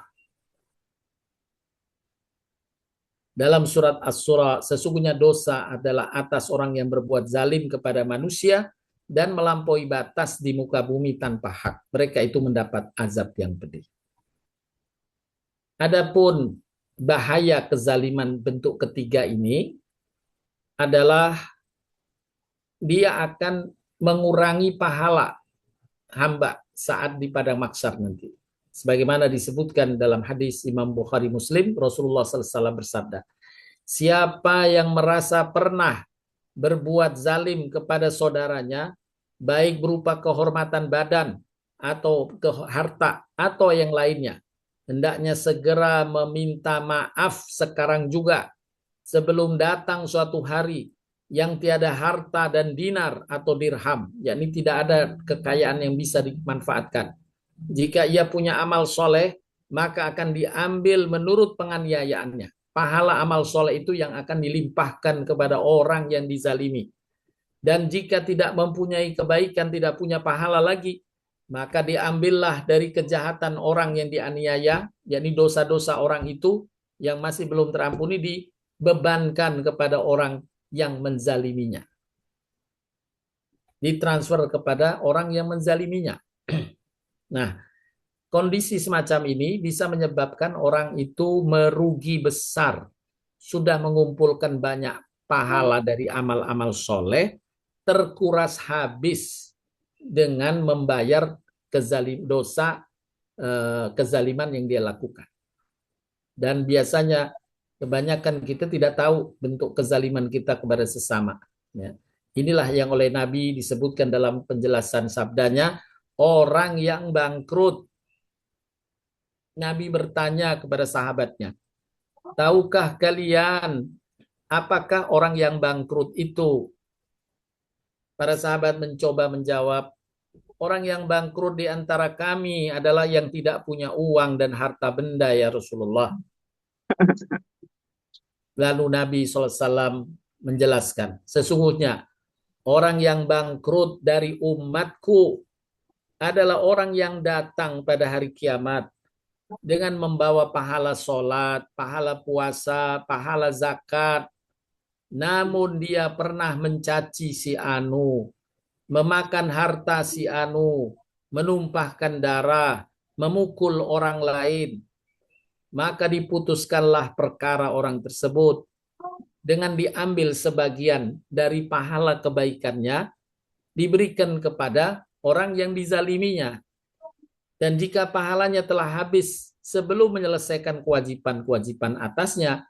Dalam surat Asy-Syura, sesungguhnya dosa adalah atas orang yang berbuat zalim kepada manusia dan melampaui batas di muka bumi tanpa hak. Mereka itu mendapat azab yang pedih. Adapun bahaya kezaliman bentuk ketiga ini adalah dia akan mengurangi pahala hamba saat di padang mahsyar nanti. Sebagaimana disebutkan dalam hadis Imam Bukhari Muslim, Rasulullah SAW bersabda, siapa yang merasa pernah berbuat zalim kepada saudaranya, baik berupa kehormatan badan atau harta atau yang lainnya, hendaknya segera meminta maaf sekarang juga, sebelum datang suatu hari yang tiada harta dan dinar atau dirham, yakni tidak ada kekayaan yang bisa dimanfaatkan. Jika ia punya amal soleh, maka akan diambil menurut penganiayaannya. Pahala amal soleh itu yang akan dilimpahkan kepada orang yang dizalimi. Dan jika tidak mempunyai kebaikan, tidak punya pahala lagi, maka diambillah dari kejahatan orang yang dianiaya, yakni dosa-dosa orang itu yang masih belum terampuni, dibebankan kepada orang yang menzaliminya. Ditransfer kepada orang yang menzaliminya. Nah, kondisi semacam ini bisa menyebabkan orang itu merugi besar. Sudah mengumpulkan banyak pahala dari amal-amal soleh, terkuras habis dengan membayar kezaliman yang dia lakukan. Dan biasanya kebanyakan kita tidak tahu bentuk kezaliman kita kepada sesama. Ya. Inilah yang oleh Nabi disebutkan dalam penjelasan sabdanya, orang yang bangkrut. Nabi bertanya kepada sahabatnya, tahukah kalian apakah orang yang bangkrut itu? Para sahabat mencoba menjawab, orang yang bangkrut di antara kami adalah yang tidak punya uang dan harta benda, ya Rasulullah. Lalu Nabi SAW menjelaskan, sesungguhnya orang yang bangkrut dari umatku adalah orang yang datang pada hari kiamat dengan membawa pahala sholat, pahala puasa, pahala zakat. Namun dia pernah mencaci si Anu, memakan harta si Anu, menumpahkan darah, memukul orang lain. Maka diputuskanlah perkara orang tersebut dengan diambil sebagian dari pahala kebaikannya, diberikan kepada orang yang dizaliminya. Dan jika pahalanya telah habis sebelum menyelesaikan kewajiban-kewajiban atasnya,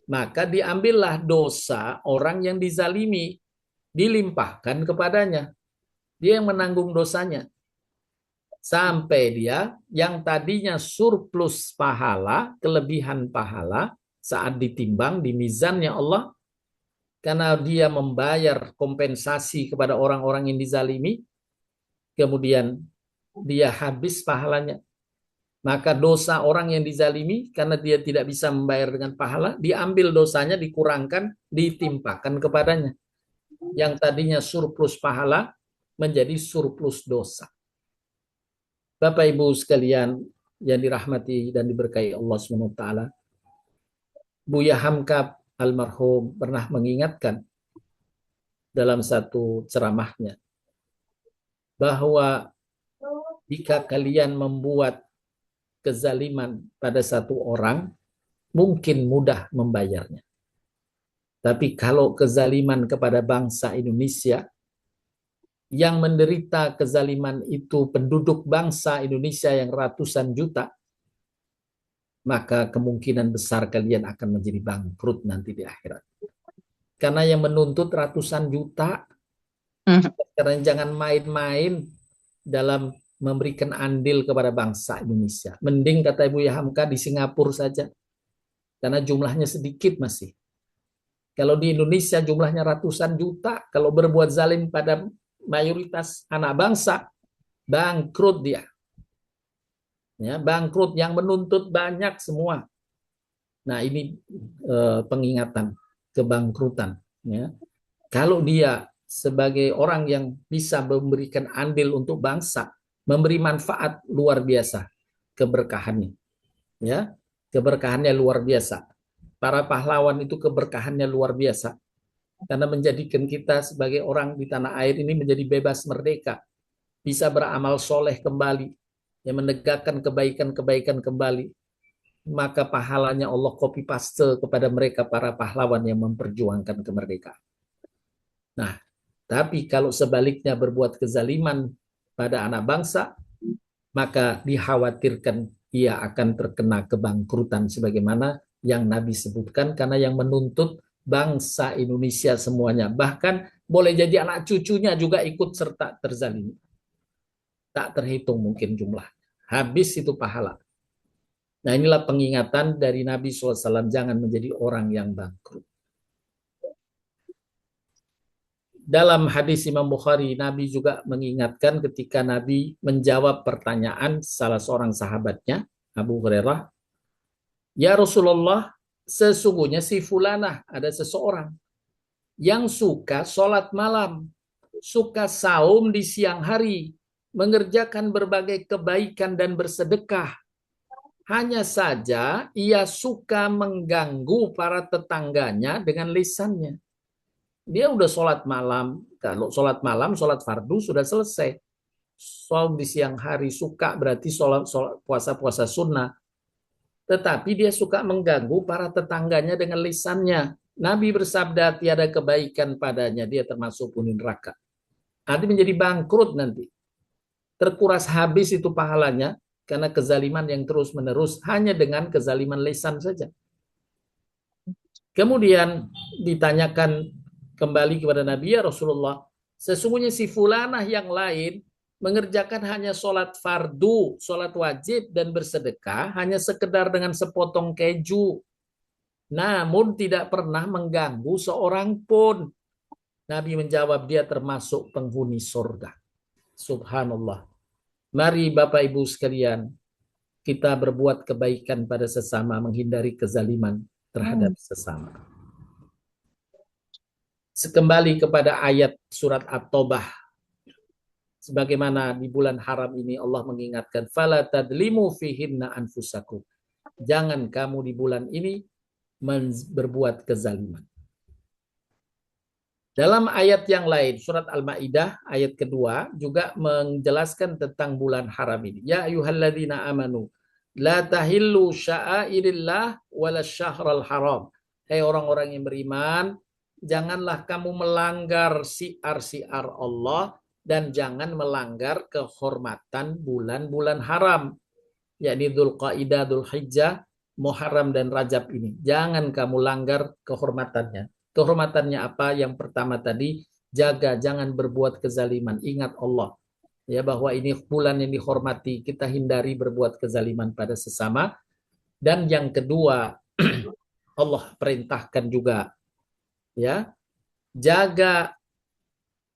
maka diambillah dosa orang yang dizalimi, dilimpahkan kepadanya. Dia yang menanggung dosanya. Sampai dia yang tadinya surplus pahala, kelebihan pahala, saat ditimbang di mizannya Allah, karena dia membayar kompensasi kepada orang-orang yang dizalimi, kemudian dia habis pahalanya. Maka dosa orang yang dizalimi, karena dia tidak bisa membayar dengan pahala, diambil dosanya, dikurangkan, ditimpakan kepadanya. Yang tadinya surplus pahala, menjadi surplus dosa. Bapak Ibu sekalian yang dirahmati dan diberkahi Allah SWT, Buya Hamka almarhum pernah mengingatkan dalam satu ceramahnya, bahwa jika kalian membuat kezaliman pada satu orang, mungkin mudah membayarnya. Tapi kalau kezaliman kepada bangsa Indonesia, yang menderita kezaliman itu penduduk bangsa Indonesia yang ratusan juta, maka kemungkinan besar kalian akan menjadi bangkrut nanti di akhirat. Karena yang menuntut ratusan juta, karena jangan main-main dalam memberikan andil kepada bangsa Indonesia. Mending kata Ibu Yahamka di Singapura saja, karena jumlahnya sedikit masih. Kalau di Indonesia jumlahnya ratusan juta, kalau berbuat zalim pada mayoritas anak bangsa, bangkrut dia. Ya, bangkrut, yang menuntut banyak semua. Nah, ini pengingatan kebangkrutan. Ya. Kalau dia sebagai orang yang bisa memberikan andil untuk bangsa, memberi manfaat luar biasa, keberkahannya. Ya, keberkahannya luar biasa. Para pahlawan itu keberkahannya luar biasa. Karena menjadikan kita sebagai orang di tanah air ini menjadi bebas merdeka. Bisa beramal soleh kembali. Yang menegakkan kebaikan-kebaikan kembali. Maka pahalanya Allah copy paste kepada mereka para pahlawan yang memperjuangkan kemerdekaan. Nah, tapi kalau sebaliknya berbuat kezaliman pada anak bangsa, maka dikhawatirkan ia akan terkena kebangkrutan sebagaimana yang Nabi sebutkan, karena yang menuntut bangsa Indonesia semuanya. Bahkan boleh jadi anak cucunya juga ikut serta terzalimi. Tak terhitung mungkin jumlah. Habis itu pahala. Nah, inilah pengingatan dari Nabi SAW, jangan menjadi orang yang bangkrut. Dalam hadis Imam Bukhari, Nabi juga mengingatkan ketika Nabi menjawab pertanyaan salah seorang sahabatnya, Abu Hurairah, "Ya Rasulullah, sesungguhnya si fulanah, ada seseorang yang suka sholat malam, suka saum di siang hari, mengerjakan berbagai kebaikan dan bersedekah. Hanya saja ia suka mengganggu para tetangganya dengan lisannya." Dia udah sholat malam, kalau sholat malam, sholat fardu sudah selesai. Saum di siang hari suka berarti sholat puasa-puasa sunnah. Tetapi dia suka mengganggu para tetangganya dengan lisannya. Nabi bersabda tiada kebaikan padanya, dia termasuk penghuni neraka. Nanti menjadi bangkrut nanti. Terkuras habis itu pahalanya karena kezaliman yang terus-menerus hanya dengan kezaliman lisan saja. Kemudian ditanyakan kembali kepada Nabi, ya Rasulullah, sesungguhnya si fulanah yang lain mengerjakan hanya sholat fardu, sholat wajib dan bersedekah hanya sekedar dengan sepotong keju, namun tidak pernah mengganggu seorang pun. Nabi menjawab, dia termasuk penghuni surga. Subhanallah. Mari Bapak Ibu sekalian, kita berbuat kebaikan pada sesama, menghindari kezaliman terhadap sesama. Kembali kepada ayat surat At-Taubah. Sebagaimana di bulan haram ini Allah mengingatkan, fala tadlimu fihinna anfusakum. Jangan kamu di bulan ini berbuat kezaliman. Dalam ayat yang lain, surat Al-Maidah ayat kedua juga menjelaskan tentang bulan haram ini. Ya ayyuhalladzina amanu la tahillu sya'airillah wala syahral haram. Hai orang-orang yang beriman, janganlah kamu melanggar siar-siar Allah dan jangan melanggar kehormatan bulan-bulan haram, yakni Dzulqa'dah, Dzulhijjah, Muharram dan Rajab ini. Jangan kamu langgar kehormatannya. Kehormatannya apa? Yang pertama tadi, jaga jangan berbuat kezaliman. Ingat Allah, ya, bahwa ini bulan yang dihormati, kita hindari berbuat kezaliman pada sesama. Dan yang kedua, Allah perintahkan juga, ya, jaga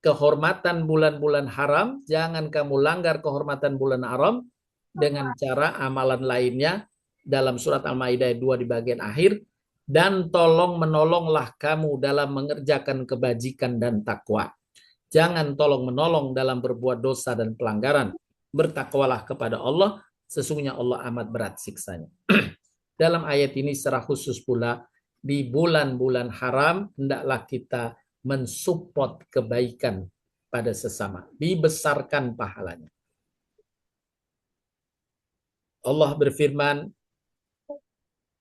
kehormatan bulan-bulan haram, jangan kamu langgar kehormatan bulan haram dengan cara amalan lainnya dalam surat Al-Maidah 2 di bagian akhir, dan tolong menolonglah kamu dalam mengerjakan kebajikan dan takwa. Jangan tolong menolong dalam berbuat dosa dan pelanggaran. Bertakwalah kepada Allah, sesungguhnya Allah amat berat siksanya. Dalam ayat ini secara khusus pula, di bulan-bulan haram hendaklah kita mensupport kebaikan pada sesama, dibesarkan pahalanya. Allah berfirman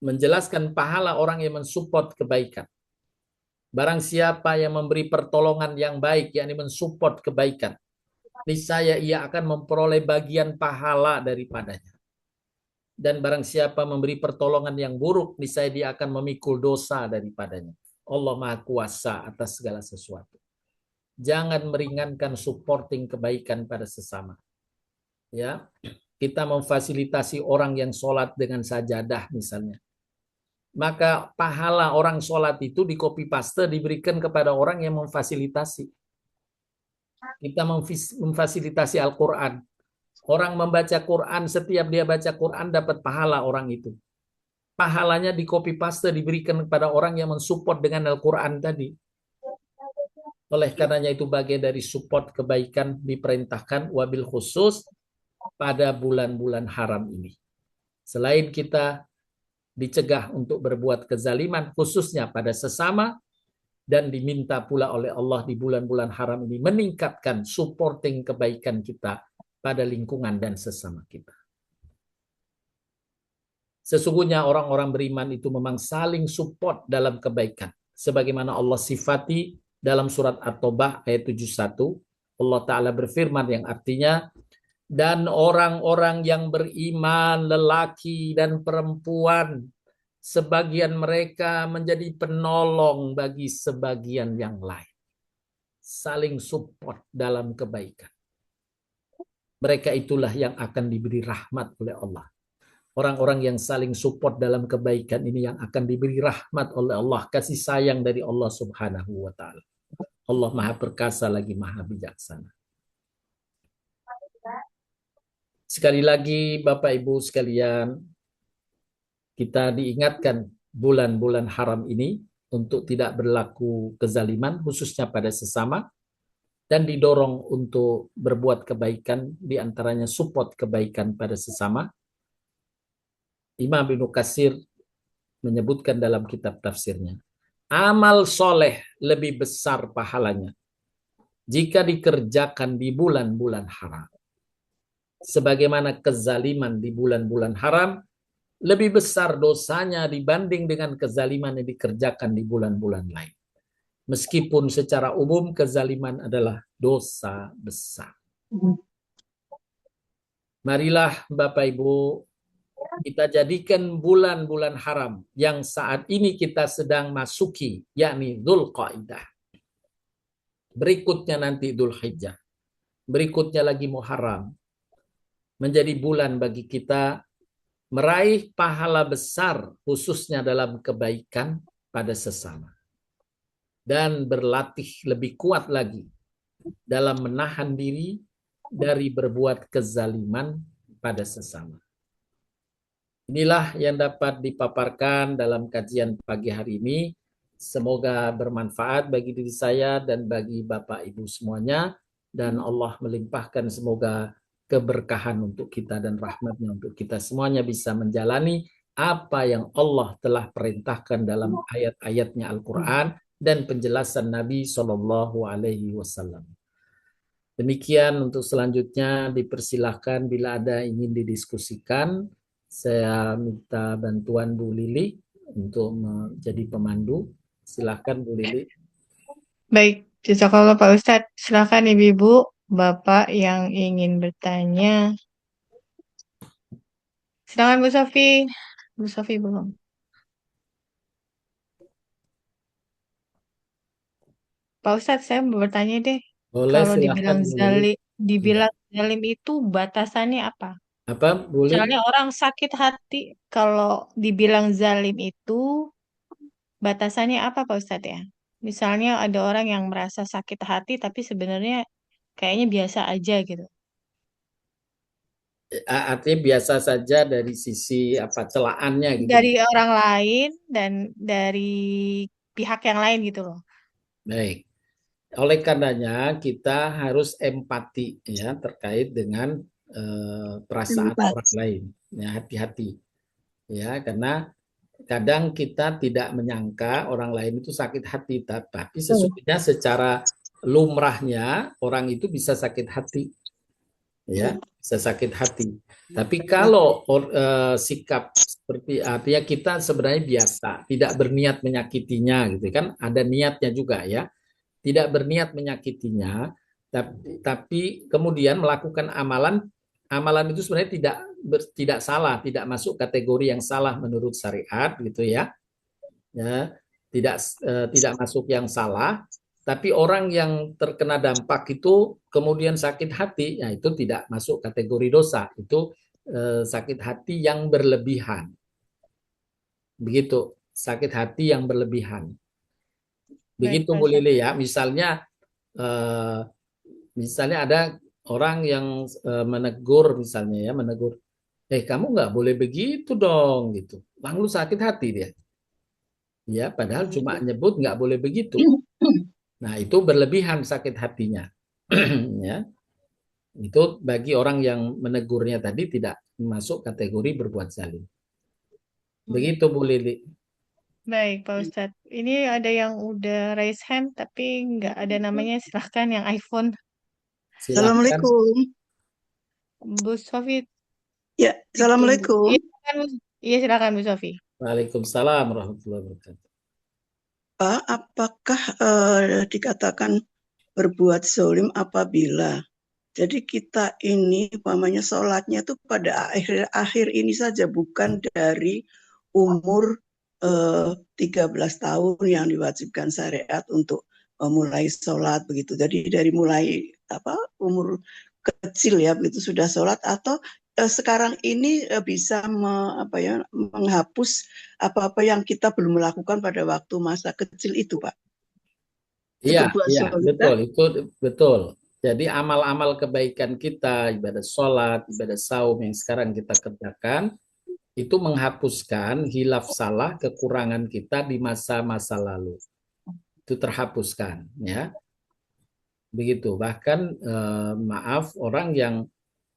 menjelaskan pahala orang yang mensupport kebaikan. Barang siapa yang memberi pertolongan yang baik, yakni mensupport kebaikan, niscaya ia akan memperoleh bagian pahala daripadanya. Dan barang siapa memberi pertolongan yang buruk, niscaya dia akan memikul dosa daripadanya. Allah Maha Kuasa atas segala sesuatu. Jangan meringankan supporting kebaikan pada sesama. Ya, kita memfasilitasi orang yang sholat dengan sajadah misalnya. Maka pahala orang sholat itu di copy paste diberikan kepada orang yang memfasilitasi. Kita memfasilitasi Al-Quran. Orang membaca Quran, setiap dia baca Quran dapat pahala orang itu. Pahalanya di copy paste diberikan kepada orang yang mensupport dengan Al-Quran tadi. Oleh karenanya itu bagian dari support kebaikan diperintahkan wabil khusus pada bulan-bulan haram ini. Selain kita dicegah untuk berbuat kezaliman khususnya pada sesama, dan diminta pula oleh Allah di bulan-bulan haram ini meningkatkan supporting kebaikan kita pada lingkungan dan sesama kita. Sesungguhnya orang-orang beriman itu memang saling support dalam kebaikan. Sebagaimana Allah sifati dalam surat At-Taubah ayat 71, Allah Ta'ala berfirman yang artinya, dan orang-orang yang beriman, lelaki dan perempuan, sebagian mereka menjadi penolong bagi sebagian yang lain. Saling support dalam kebaikan. Mereka itulah yang akan diberi rahmat oleh Allah. Orang-orang yang saling support dalam kebaikan ini yang akan diberi rahmat oleh Allah, kasih sayang dari Allah Subhanahu wa taala. Allah Maha Perkasa lagi Maha Bijaksana. Sekali lagi Bapak Ibu sekalian, kita diingatkan bulan-bulan haram ini untuk tidak berlaku kezaliman khususnya pada sesama dan didorong untuk berbuat kebaikan, diantaranya support kebaikan pada sesama. Imam Ibnu Katsir menyebutkan dalam kitab tafsirnya, amal soleh lebih besar pahalanya jika dikerjakan di bulan-bulan haram. Sebagaimana kezaliman di bulan-bulan haram lebih besar dosanya dibanding dengan kezaliman yang dikerjakan di bulan-bulan lain. Meskipun secara umum kezaliman adalah dosa besar. Marilah Bapak Ibu, kita jadikan bulan-bulan haram yang saat ini kita sedang masuki, yakni Dzulqa'dah. Berikutnya nanti Dzulhijjah. Berikutnya lagi Muharram. Menjadi bulan bagi kita meraih pahala besar khususnya dalam kebaikan pada sesama. Dan berlatih lebih kuat lagi dalam menahan diri dari berbuat kezaliman pada sesama. Inilah yang dapat dipaparkan dalam kajian pagi hari ini. Semoga bermanfaat bagi diri saya dan bagi Bapak Ibu semuanya. Dan Allah melimpahkan semoga keberkahan untuk kita dan rahmatnya untuk kita semuanya bisa menjalani apa yang Allah telah perintahkan dalam ayat-ayatnya Al-Quran dan penjelasan Nabi Shallallahu Alaihi Wasallam. Demikian untuk selanjutnya dipersilahkan bila ada ingin didiskusikan. Saya minta bantuan Bu Lili untuk menjadi pemandu. Silakan Bu Lili. Baik, jazakallah Pak Ustadz. Silakan Ibu-ibu, Bapak yang ingin bertanya. Silakan Bu Sofi. Bu Sofi belum. Pak Ustadz, saya mau bertanya deh. Boleh Kalau silakan Bu Lili. dibilang zalim itu batasannya apa? Apa Bu Lili? Misalnya orang sakit hati, kalau dibilang zalim itu batasannya apa Pak Ustadz ya? Misalnya ada orang yang merasa sakit hati tapi sebenarnya kayaknya biasa aja gitu. Artinya biasa saja dari sisi apa celaannya gitu. Dari orang lain dan dari pihak yang lain gitu loh. Baik. Oleh karenanya kita harus empati ya terkait dengan perasaan orang lain. Ya, hati-hati. Ya, karena kadang kita tidak menyangka orang lain itu sakit hati, tapi sesungguhnya secara lumrahnya orang itu bisa sakit hati. Ya, bisa sakit hati. Tapi kalau sikap seperti artinya kita sebenarnya biasa, tidak berniat menyakitinya gitu kan, ada niatnya juga ya. Tidak berniat menyakitinya, tapi kemudian melakukan amalan itu sebenarnya tidak salah, tidak masuk kategori yang salah menurut syariat gitu ya. Ya, tidak masuk yang salah, tapi orang yang terkena dampak itu kemudian sakit hati, ya itu tidak masuk kategori dosa, itu sakit hati yang berlebihan. Begitu, sakit hati yang berlebihan. Begitu Bu Lili ya, misalnya ada orang yang menegur misalnya ya, menegur, kamu nggak boleh begitu dong gitu, lalu sakit hati dia. Ya, padahal cuma nyebut nggak boleh begitu. Nah, itu berlebihan sakit hatinya. Ya. Itu bagi orang yang menegurnya tadi tidak masuk kategori berbuat zalim. Begitu Bu Lili. Baik, Pak Ustadz. Ini ada yang udah raise hand tapi nggak ada namanya. Silahkan yang iPhone. Silakan. Assalamualaikum. Bu Sofi. Ya, Assalamualaikum. Iya, silakan Bu Sofi. Waalaikumsalam warahmatullahi wabarakatuh. Pak, apakah dikatakan berbuat zalim apabila jadi kita ini sholatnya itu pada akhir ini saja, bukan dari umur 13 tahun yang diwajibkan syariat untuk mulai sholat begitu. Jadi dari mulai umur kecil ya begitu sudah sholat, atau sekarang ini bisa menghapus apa-apa yang kita belum melakukan pada waktu masa kecil itu, Pak. Iya, Berbuat iya, sholat. betul, itu betul. Jadi amal-amal kebaikan kita, ibadah sholat, ibadah saum yang sekarang kita kerjakan, itu menghapuskan hilaf salah kekurangan kita di masa-masa lalu. Itu terhapuskan, ya. Begitu. Bahkan maaf, orang yang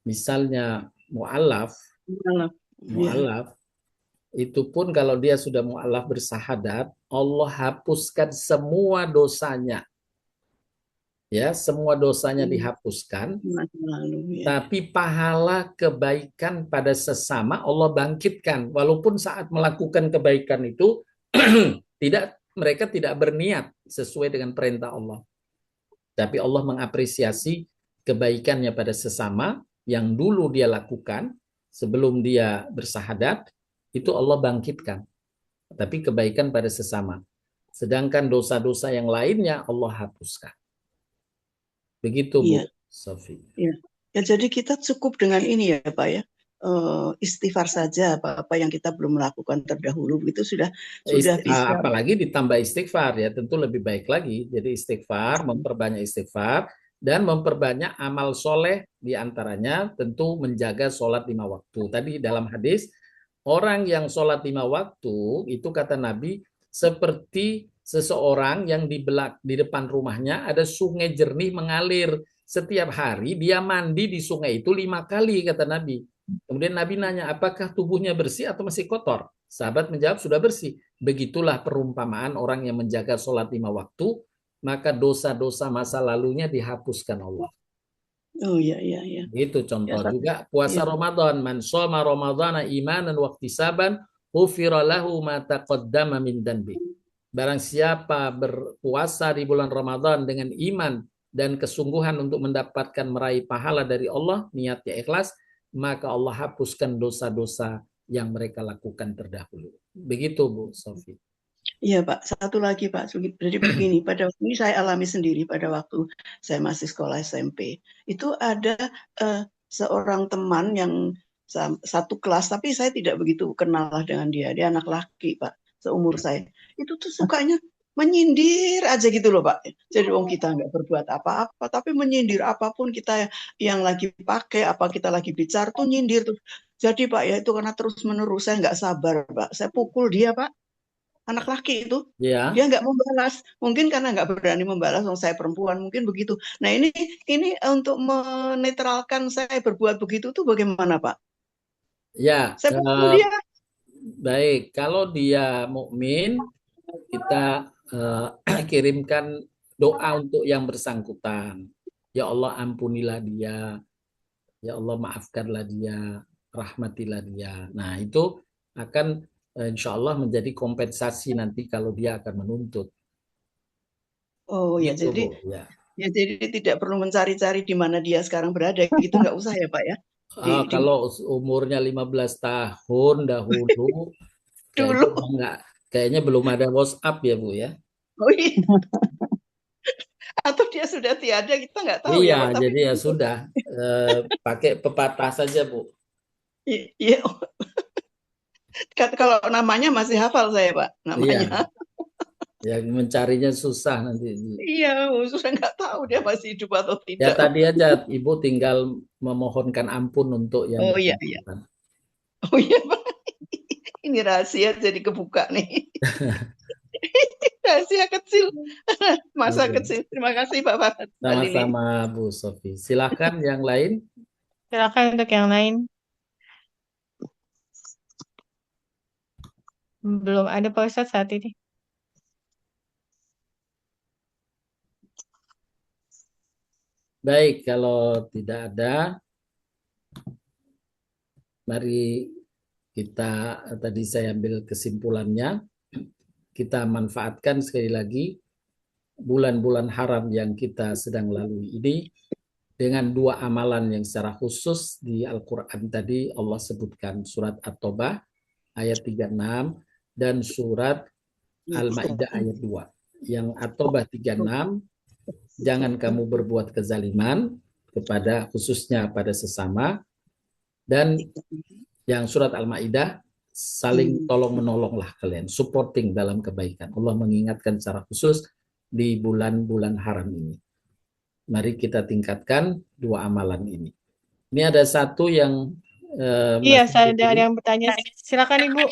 misalnya mu'alaf, Ya. mu'alaf, itu pun kalau dia sudah mu'alaf bersahadat, Allah hapuskan semua dosanya. Ya, semua dosanya dihapuskan, Masa lalu, ya. tapi pahala kebaikan pada sesama Allah bangkitkan. Walaupun saat melakukan kebaikan itu mereka tidak berniat sesuai dengan perintah Allah. Tapi Allah mengapresiasi kebaikannya pada sesama yang dulu dia lakukan sebelum dia bersahadat, itu Allah bangkitkan. Tapi kebaikan pada sesama. Sedangkan dosa-dosa yang lainnya Allah hapuskan. Begitu, Bu Sofi. Ya. Ya, jadi kita cukup dengan ini ya Pak ya, istighfar saja apa yang kita belum melakukan terdahulu itu sudah bisa. Apalagi ditambah istighfar ya, tentu lebih baik lagi. Jadi istighfar, memperbanyak istighfar, dan memperbanyak amal soleh, diantaranya tentu menjaga sholat 5 waktu. Tadi dalam hadis, orang yang sholat 5 waktu itu kata Nabi seperti seseorang yang di depan rumahnya ada sungai jernih mengalir. Setiap hari dia mandi di sungai itu 5 kali kata Nabi. Kemudian Nabi nanya, apakah tubuhnya bersih atau masih kotor? Sahabat menjawab, sudah bersih. Begitulah perumpamaan orang yang menjaga sholat 5 waktu, maka dosa-dosa masa lalunya dihapuskan Allah. Oh iya. Itu contoh ya, juga puasa Ramadan. Man shoma Ramadhana imanan wahtisaban ghufira lahu ma taqaddama min dhanbi. Barang siapa berpuasa di bulan Ramadan dengan iman dan kesungguhan untuk mendapatkan meraih pahala dari Allah, niatnya ikhlas, maka Allah hapuskan dosa-dosa yang mereka lakukan terdahulu. Begitu Bu Sofi. Iya Pak, satu lagi Pak, jadi begini, pada waktu ini saya alami sendiri pada waktu saya masih sekolah SMP. Itu ada seorang teman yang satu kelas, tapi saya tidak begitu kenal dengan dia. Dia anak laki Pak, seumur saya. Itu tuh sukanya menyindir aja gitu loh Pak. Jadi kita nggak berbuat apa-apa, tapi menyindir apapun kita yang lagi pakai, apa kita lagi bicara tuh nyindir tuh. Jadi Pak ya itu karena terus menerus saya nggak sabar Pak. Saya pukul dia Pak. Anak laki itu, dia nggak membalas, mungkin karena nggak berani membalas, saya perempuan, mungkin begitu. Nah ini untuk menetralkan saya berbuat begitu tuh bagaimana Pak? Ya, saya dia. Baik, kalau dia mukmin, kita kirimkan doa untuk yang bersangkutan. Ya Allah ampunilah dia, ya Allah maafkanlah dia, rahmatilah dia. Nah itu akan insya Allah menjadi kompensasi nanti kalau dia akan menuntut. Oh ya, gitu, jadi Bu. Ya jadi tidak perlu mencari-cari di mana dia sekarang berada, gitu nggak usah ya Pak ya? Kalau umurnya 15 tahun dahulu, kayaknya belum ada WhatsApp ya Bu ya? Oh iya. Atau dia sudah tiada, kita nggak tahu iya, ya Pak. Jadi ya sudah, pakai pepatah saja Bu. Iya. Kalau namanya masih hafal saya Pak, namanya. Yang mencarinya susah nanti. Iya, sudah nggak tahu dia masih hidup atau tidak. Ya tadi aja Ibu tinggal memohonkan ampun untuk yang bersangkutan. Oh iya Pak. Ini rahasia jadi kebuka nih. Rahasia kecil. Masa kecil. Terima kasih Pak Farhat. Sama-sama Bu Sofi. Silakan yang lain. Silakan untuk yang lain. Belum ada Pak Ustadz saat ini. Baik, kalau tidak ada, mari kita, tadi saya ambil kesimpulannya, kita manfaatkan sekali lagi bulan-bulan haram yang kita sedang lalui ini dengan dua amalan yang secara khusus di Al-Quran tadi Allah sebutkan surat At-Taubah ayat 36, dan surat Al-Maidah ayat 2. Yang At-Taubah 36, jangan kamu berbuat kezaliman kepada khususnya pada sesama, dan yang surat Al-Maidah saling tolong menolonglah kalian, supporting dalam kebaikan. Allah mengingatkan secara khusus di bulan-bulan haram ini. Mari kita tingkatkan dua amalan ini. Ini ada satu yang Iya, ada yang bertanya. Silakan Ibu.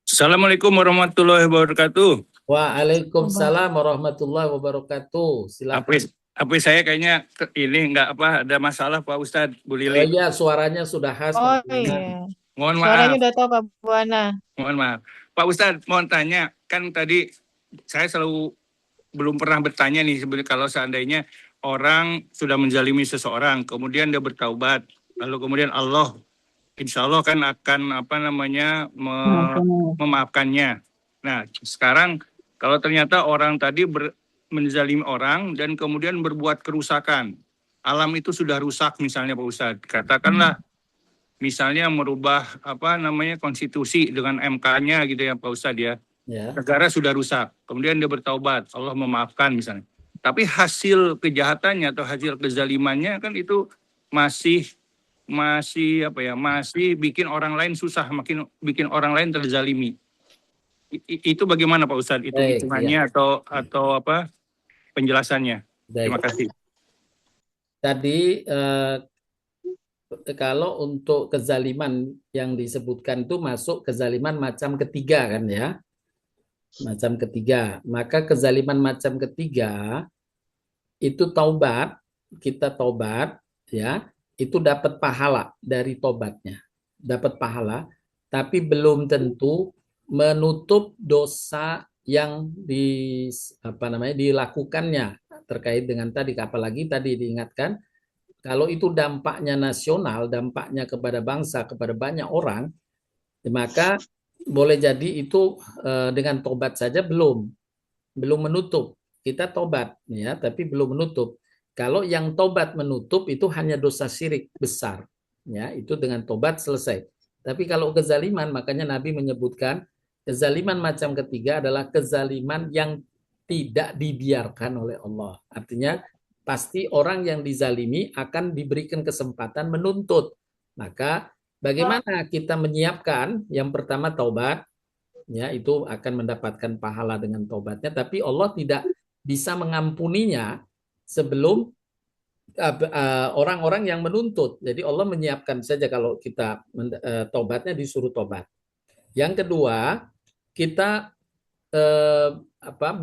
Assalamualaikum warahmatullahi wabarakatuh. Waalaikumsalam warahmatullahi wabarakatuh. Silakan. HP saya kayaknya ini nggak ada masalah Pak Ustadz, Bu Oh Lili. iya, suaranya sudah khas. Oh Pak. iya. Mohon Suaranya maaf. udah tahu Pak Buana. Mohon maaf. Pak Ustadz, mau tanya, kan tadi saya selalu belum pernah bertanya nih, sebenarnya kalau seandainya orang sudah menzalimi seseorang, kemudian dia bertaubat, lalu kemudian Allah, insya Allah kan akan memaafkannya. Nah, sekarang kalau ternyata orang tadi menzalimi orang dan kemudian berbuat kerusakan, alam itu sudah rusak misalnya Pak Ustadz, katakanlah misalnya merubah konstitusi dengan MK-nya gitu ya Pak Ustadz ya. Negara sudah rusak, kemudian dia bertaubat, Allah memaafkan misalnya. Tapi hasil kejahatannya atau hasil kezalimannya kan itu masih bikin orang lain susah, makin bikin orang lain terzalimi. Itu bagaimana Pak Ustadz? Itu hitungannya atau apa penjelasannya? Terima kasih. Tadi kalau untuk kezaliman yang disebutkan itu masuk kezaliman macam ketiga kan ya. Macam ketiga. Maka kezaliman macam ketiga itu taubat, kita taubat ya, itu dapat pahala dari tobatnya. Dapat pahala, tapi belum tentu menutup dosa yang dilakukannya terkait dengan tadi, apalagi tadi diingatkan kalau itu dampaknya nasional, dampaknya kepada bangsa, kepada banyak orang, maka boleh jadi itu dengan tobat saja belum menutup. Kita tobat ya, tapi belum menutup. Kalau yang tobat menutup itu hanya dosa syirik besar, ya itu dengan tobat selesai. Tapi kalau kezaliman, makanya Nabi menyebutkan kezaliman macam ketiga adalah kezaliman yang tidak dibiarkan oleh Allah. Artinya pasti orang yang dizalimi akan diberikan kesempatan menuntut. Maka bagaimana kita menyiapkan? Yang pertama taubat, ya itu akan mendapatkan pahala dengan taubatnya. Tapi Allah tidak bisa mengampuninya sebelum orang-orang yang menuntut. Jadi Allah menyiapkan saja kalau kita taubatnya disuruh taubat. Yang kedua, kita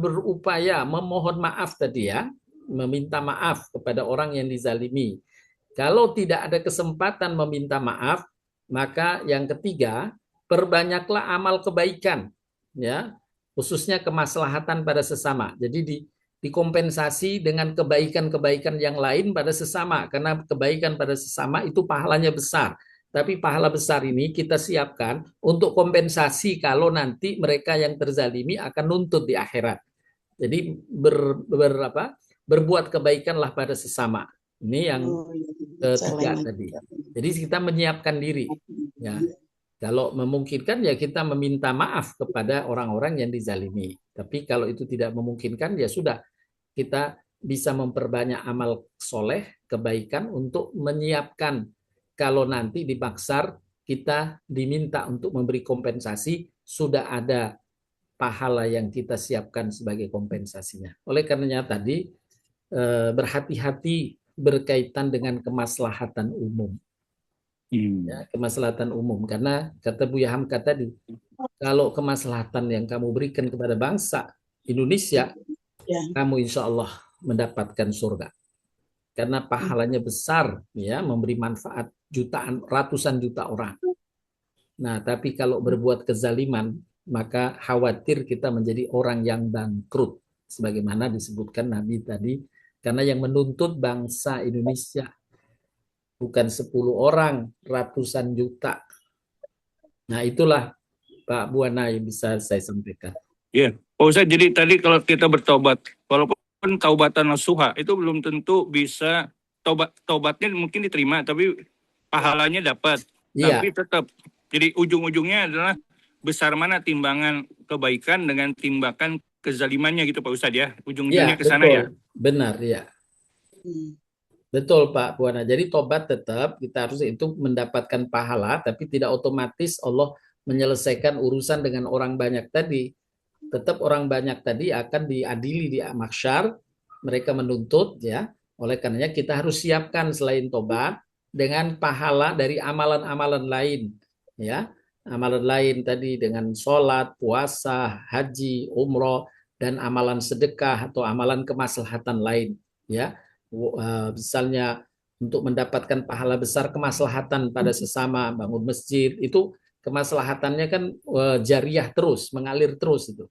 berupaya memohon maaf tadi ya, meminta maaf kepada orang yang dizalimi. Kalau tidak ada kesempatan meminta maaf, maka yang ketiga, perbanyaklah amal kebaikan, ya, khususnya kemaslahatan pada sesama. Jadi dikompensasi dengan kebaikan-kebaikan yang lain pada sesama, karena kebaikan pada sesama itu pahalanya besar. Tapi pahala besar ini kita siapkan untuk kompensasi kalau nanti mereka yang terzalimi akan nuntut di akhirat. Jadi berbuat kebaikanlah pada sesama. Ini yang ketiga tadi. Jadi kita menyiapkan diri. Ya. Kalau memungkinkan ya kita meminta maaf kepada orang-orang yang dizalimi. Tapi kalau itu tidak memungkinkan ya sudah, kita bisa memperbanyak amal soleh, kebaikan untuk menyiapkan kalau nanti di mahsyar kita diminta untuk memberi kompensasi, sudah ada pahala yang kita siapkan sebagai kompensasinya. Oleh karenanya tadi berhati-hati berkaitan dengan kemaslahatan umum. Ya, kemaslahatan umum, karena kata Buya Hamka tadi, kalau kemaslahatan yang kamu berikan kepada bangsa Indonesia, kamu insya Allah mendapatkan surga. Karena pahalanya besar, ya, memberi manfaat jutaan, ratusan juta orang. Nah, tapi kalau berbuat kezaliman, maka khawatir kita menjadi orang yang bangkrut. Sebagaimana disebutkan Nabi tadi, karena yang menuntut bangsa Indonesia bukan 10 orang, ratusan juta. Nah, itulah Pak Buana yang bisa saya sampaikan. Iya, Pak Ustadz, jadi tadi kalau kita bertobat, walaupun taubatan nasuha itu belum tentu bisa taubatnya mungkin diterima, tapi pahalanya dapat. Iya. Tapi tetap, jadi ujung-ujungnya adalah besar mana timbangan kebaikan dengan timbangan kezalimannya gitu Pak Ustadz ya. Ya, Ujung-ujungnya ke sana ya. betul. Benar, ya. Hmm. Betul Pak Buana. Jadi tobat tetap kita harus itu mendapatkan pahala, tapi tidak otomatis Allah menyelesaikan urusan dengan orang banyak tadi. Tetap orang banyak tadi akan diadili di mahsyar, mereka menuntut ya. Oleh karenanya kita harus siapkan selain tobat dengan pahala dari amalan-amalan lain ya. Amalan lain tadi dengan sholat, puasa, haji, umroh, dan amalan sedekah atau amalan kemaslahatan lain ya. Misalnya untuk mendapatkan pahala besar kemaslahatan pada sesama, bangun masjid, itu kemaslahatannya kan jariah terus, mengalir terus itu.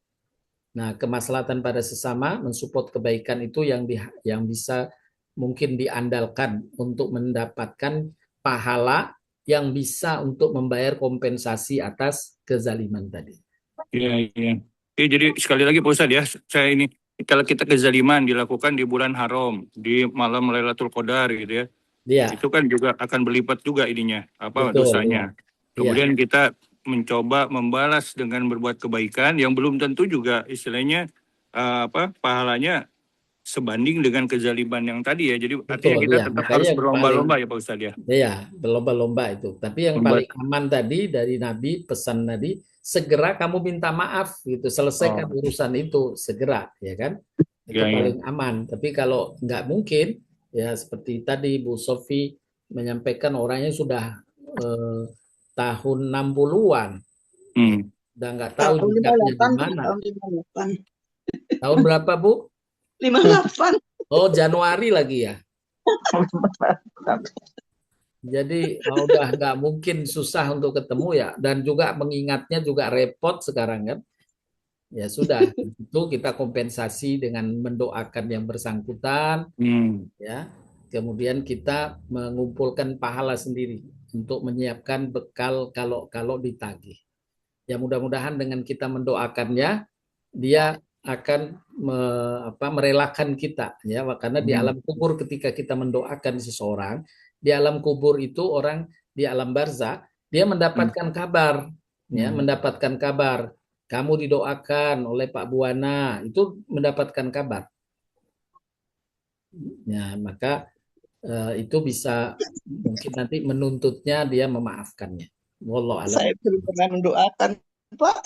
Nah, kemaslahatan pada sesama, mensupport kebaikan itu yang bisa mungkin diandalkan untuk mendapatkan pahala yang bisa untuk membayar kompensasi atas kezaliman tadi. Iya, iya. Jadi sekali lagi Pak Ustadz ya, saya ini kalau kita kezaliman dilakukan di bulan haram, di malam Lailatul Qadar gitu ya, Iya, itu kan juga akan berlipat juga ininya, apa betul. dosanya. Iya. Kemudian kita mencoba membalas dengan berbuat kebaikan yang belum tentu juga istilahnya pahalanya sebanding dengan kezaliman yang tadi ya. Jadi artinya Betul, kita ya. tetap Makanya harus yang berlomba-lomba ya Pak Ustadz ya. Iya, berlomba-lomba itu. Tapi yang paling aman tadi dari Nabi, pesan tadi, segera kamu minta maaf gitu, selesaikan urusan itu segera, ya kan? Itu Iya, iya. paling aman. Tapi kalau nggak mungkin, ya seperti tadi Bu Sofi menyampaikan orangnya sudah tahun 60-an, udah nggak tahu Tahun jejaknya di 58, mana. tahun 58. Tahun berapa Bu? 58. Oh, Januari lagi ya. Jadi udah nggak mungkin, susah untuk ketemu ya, dan juga mengingatnya juga repot sekarang kan. Ya sudah, itu kita kompensasi dengan mendoakan yang bersangkutan, ya. Kemudian kita mengumpulkan pahala sendiri untuk menyiapkan bekal kalau ditagih. Ya mudah-mudahan dengan kita mendoakannya, dia akan merelakan kita ya, karena di alam kubur ketika kita mendoakan seseorang, di alam kubur itu orang di alam barzakh dia mendapatkan kabar ya, mendapatkan kabar kamu didoakan oleh Pak Buana, itu mendapatkan kabar ya, maka itu bisa mungkin nanti menuntutnya dia memaafkannya. Wallahu a'lam. Saya belum pernah mendoakan Pak.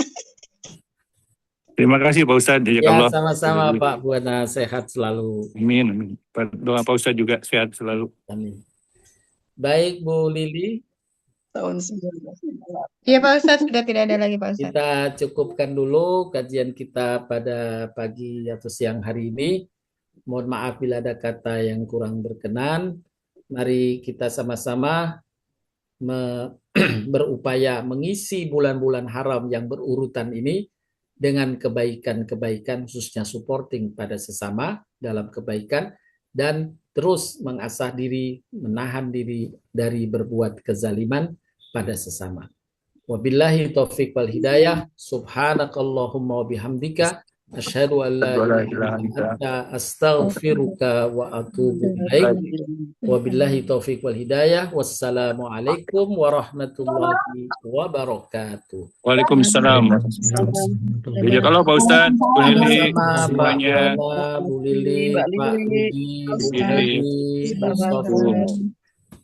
Terima kasih Pak Ustadz. Ya, sama-sama Pak Buana, sehat selalu. Amin. Doa Pak Ustadz juga sehat selalu. Amin. Baik Bu Lili. Tahun 1958. Iya Pak Ustadz, sudah tidak ada lagi Pak Ustadz. Kita cukupkan dulu kajian kita pada pagi atau siang hari ini. Mohon maaf bila ada kata yang kurang berkenan. Mari kita sama-sama berupaya mengisi bulan-bulan haram yang berurutan ini dengan kebaikan-kebaikan, khususnya supporting pada sesama dalam kebaikan, dan terus mengasah diri, menahan diri dari berbuat kezaliman pada sesama. Wabillahi taufiq wal hidayah. Subhanakallahumma wa bihamdika asyhadu an la ilaha illa anta astaghfiruka wa atubu ilaik. Wabillahi taufiq wal hidayah. Wassalamualaikum warahmatullahi wabarakatuh. Waalaikumsalam. Jadi kalau Pak Ustadz, Bu Lili, Sama Pak semuanya. Buana, Bu Lili, Pak Budi, Bu Lili, Bu Sofi,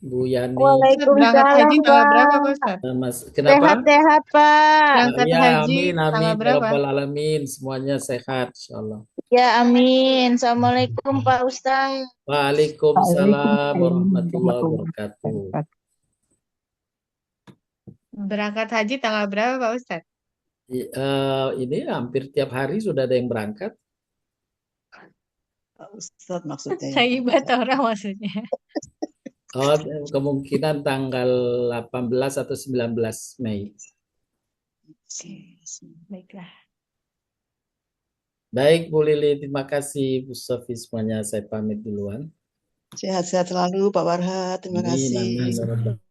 Bu Yani. Berangkat haji tanggal berapa Pak Ustadz? Mas, kenapa? Sehat-sehat Pak. Berangkat Ya, haji amin, tanggal amin, berapa? Rabbal alamin, semuanya sehat, insyaallah. Ya amin. Assalamualaikum Pak Ustaz. Waalaikumsalam warahmatullahi wabarakatuh. Berangkat haji tanggal berapa Pak Ustadz? Ini hampir tiap hari sudah ada yang berangkat. Pak Ustadz maksudnya. Thayyibat orang maksudnya. Oh, kemungkinan tanggal 18 atau 19 Mei. Baiklah. Baik Bu Lili, terima kasih Bu Sofi, semuanya saya pamit duluan. Sehat-sehat selalu Pak Warha. Terima Amin, kasih. amin.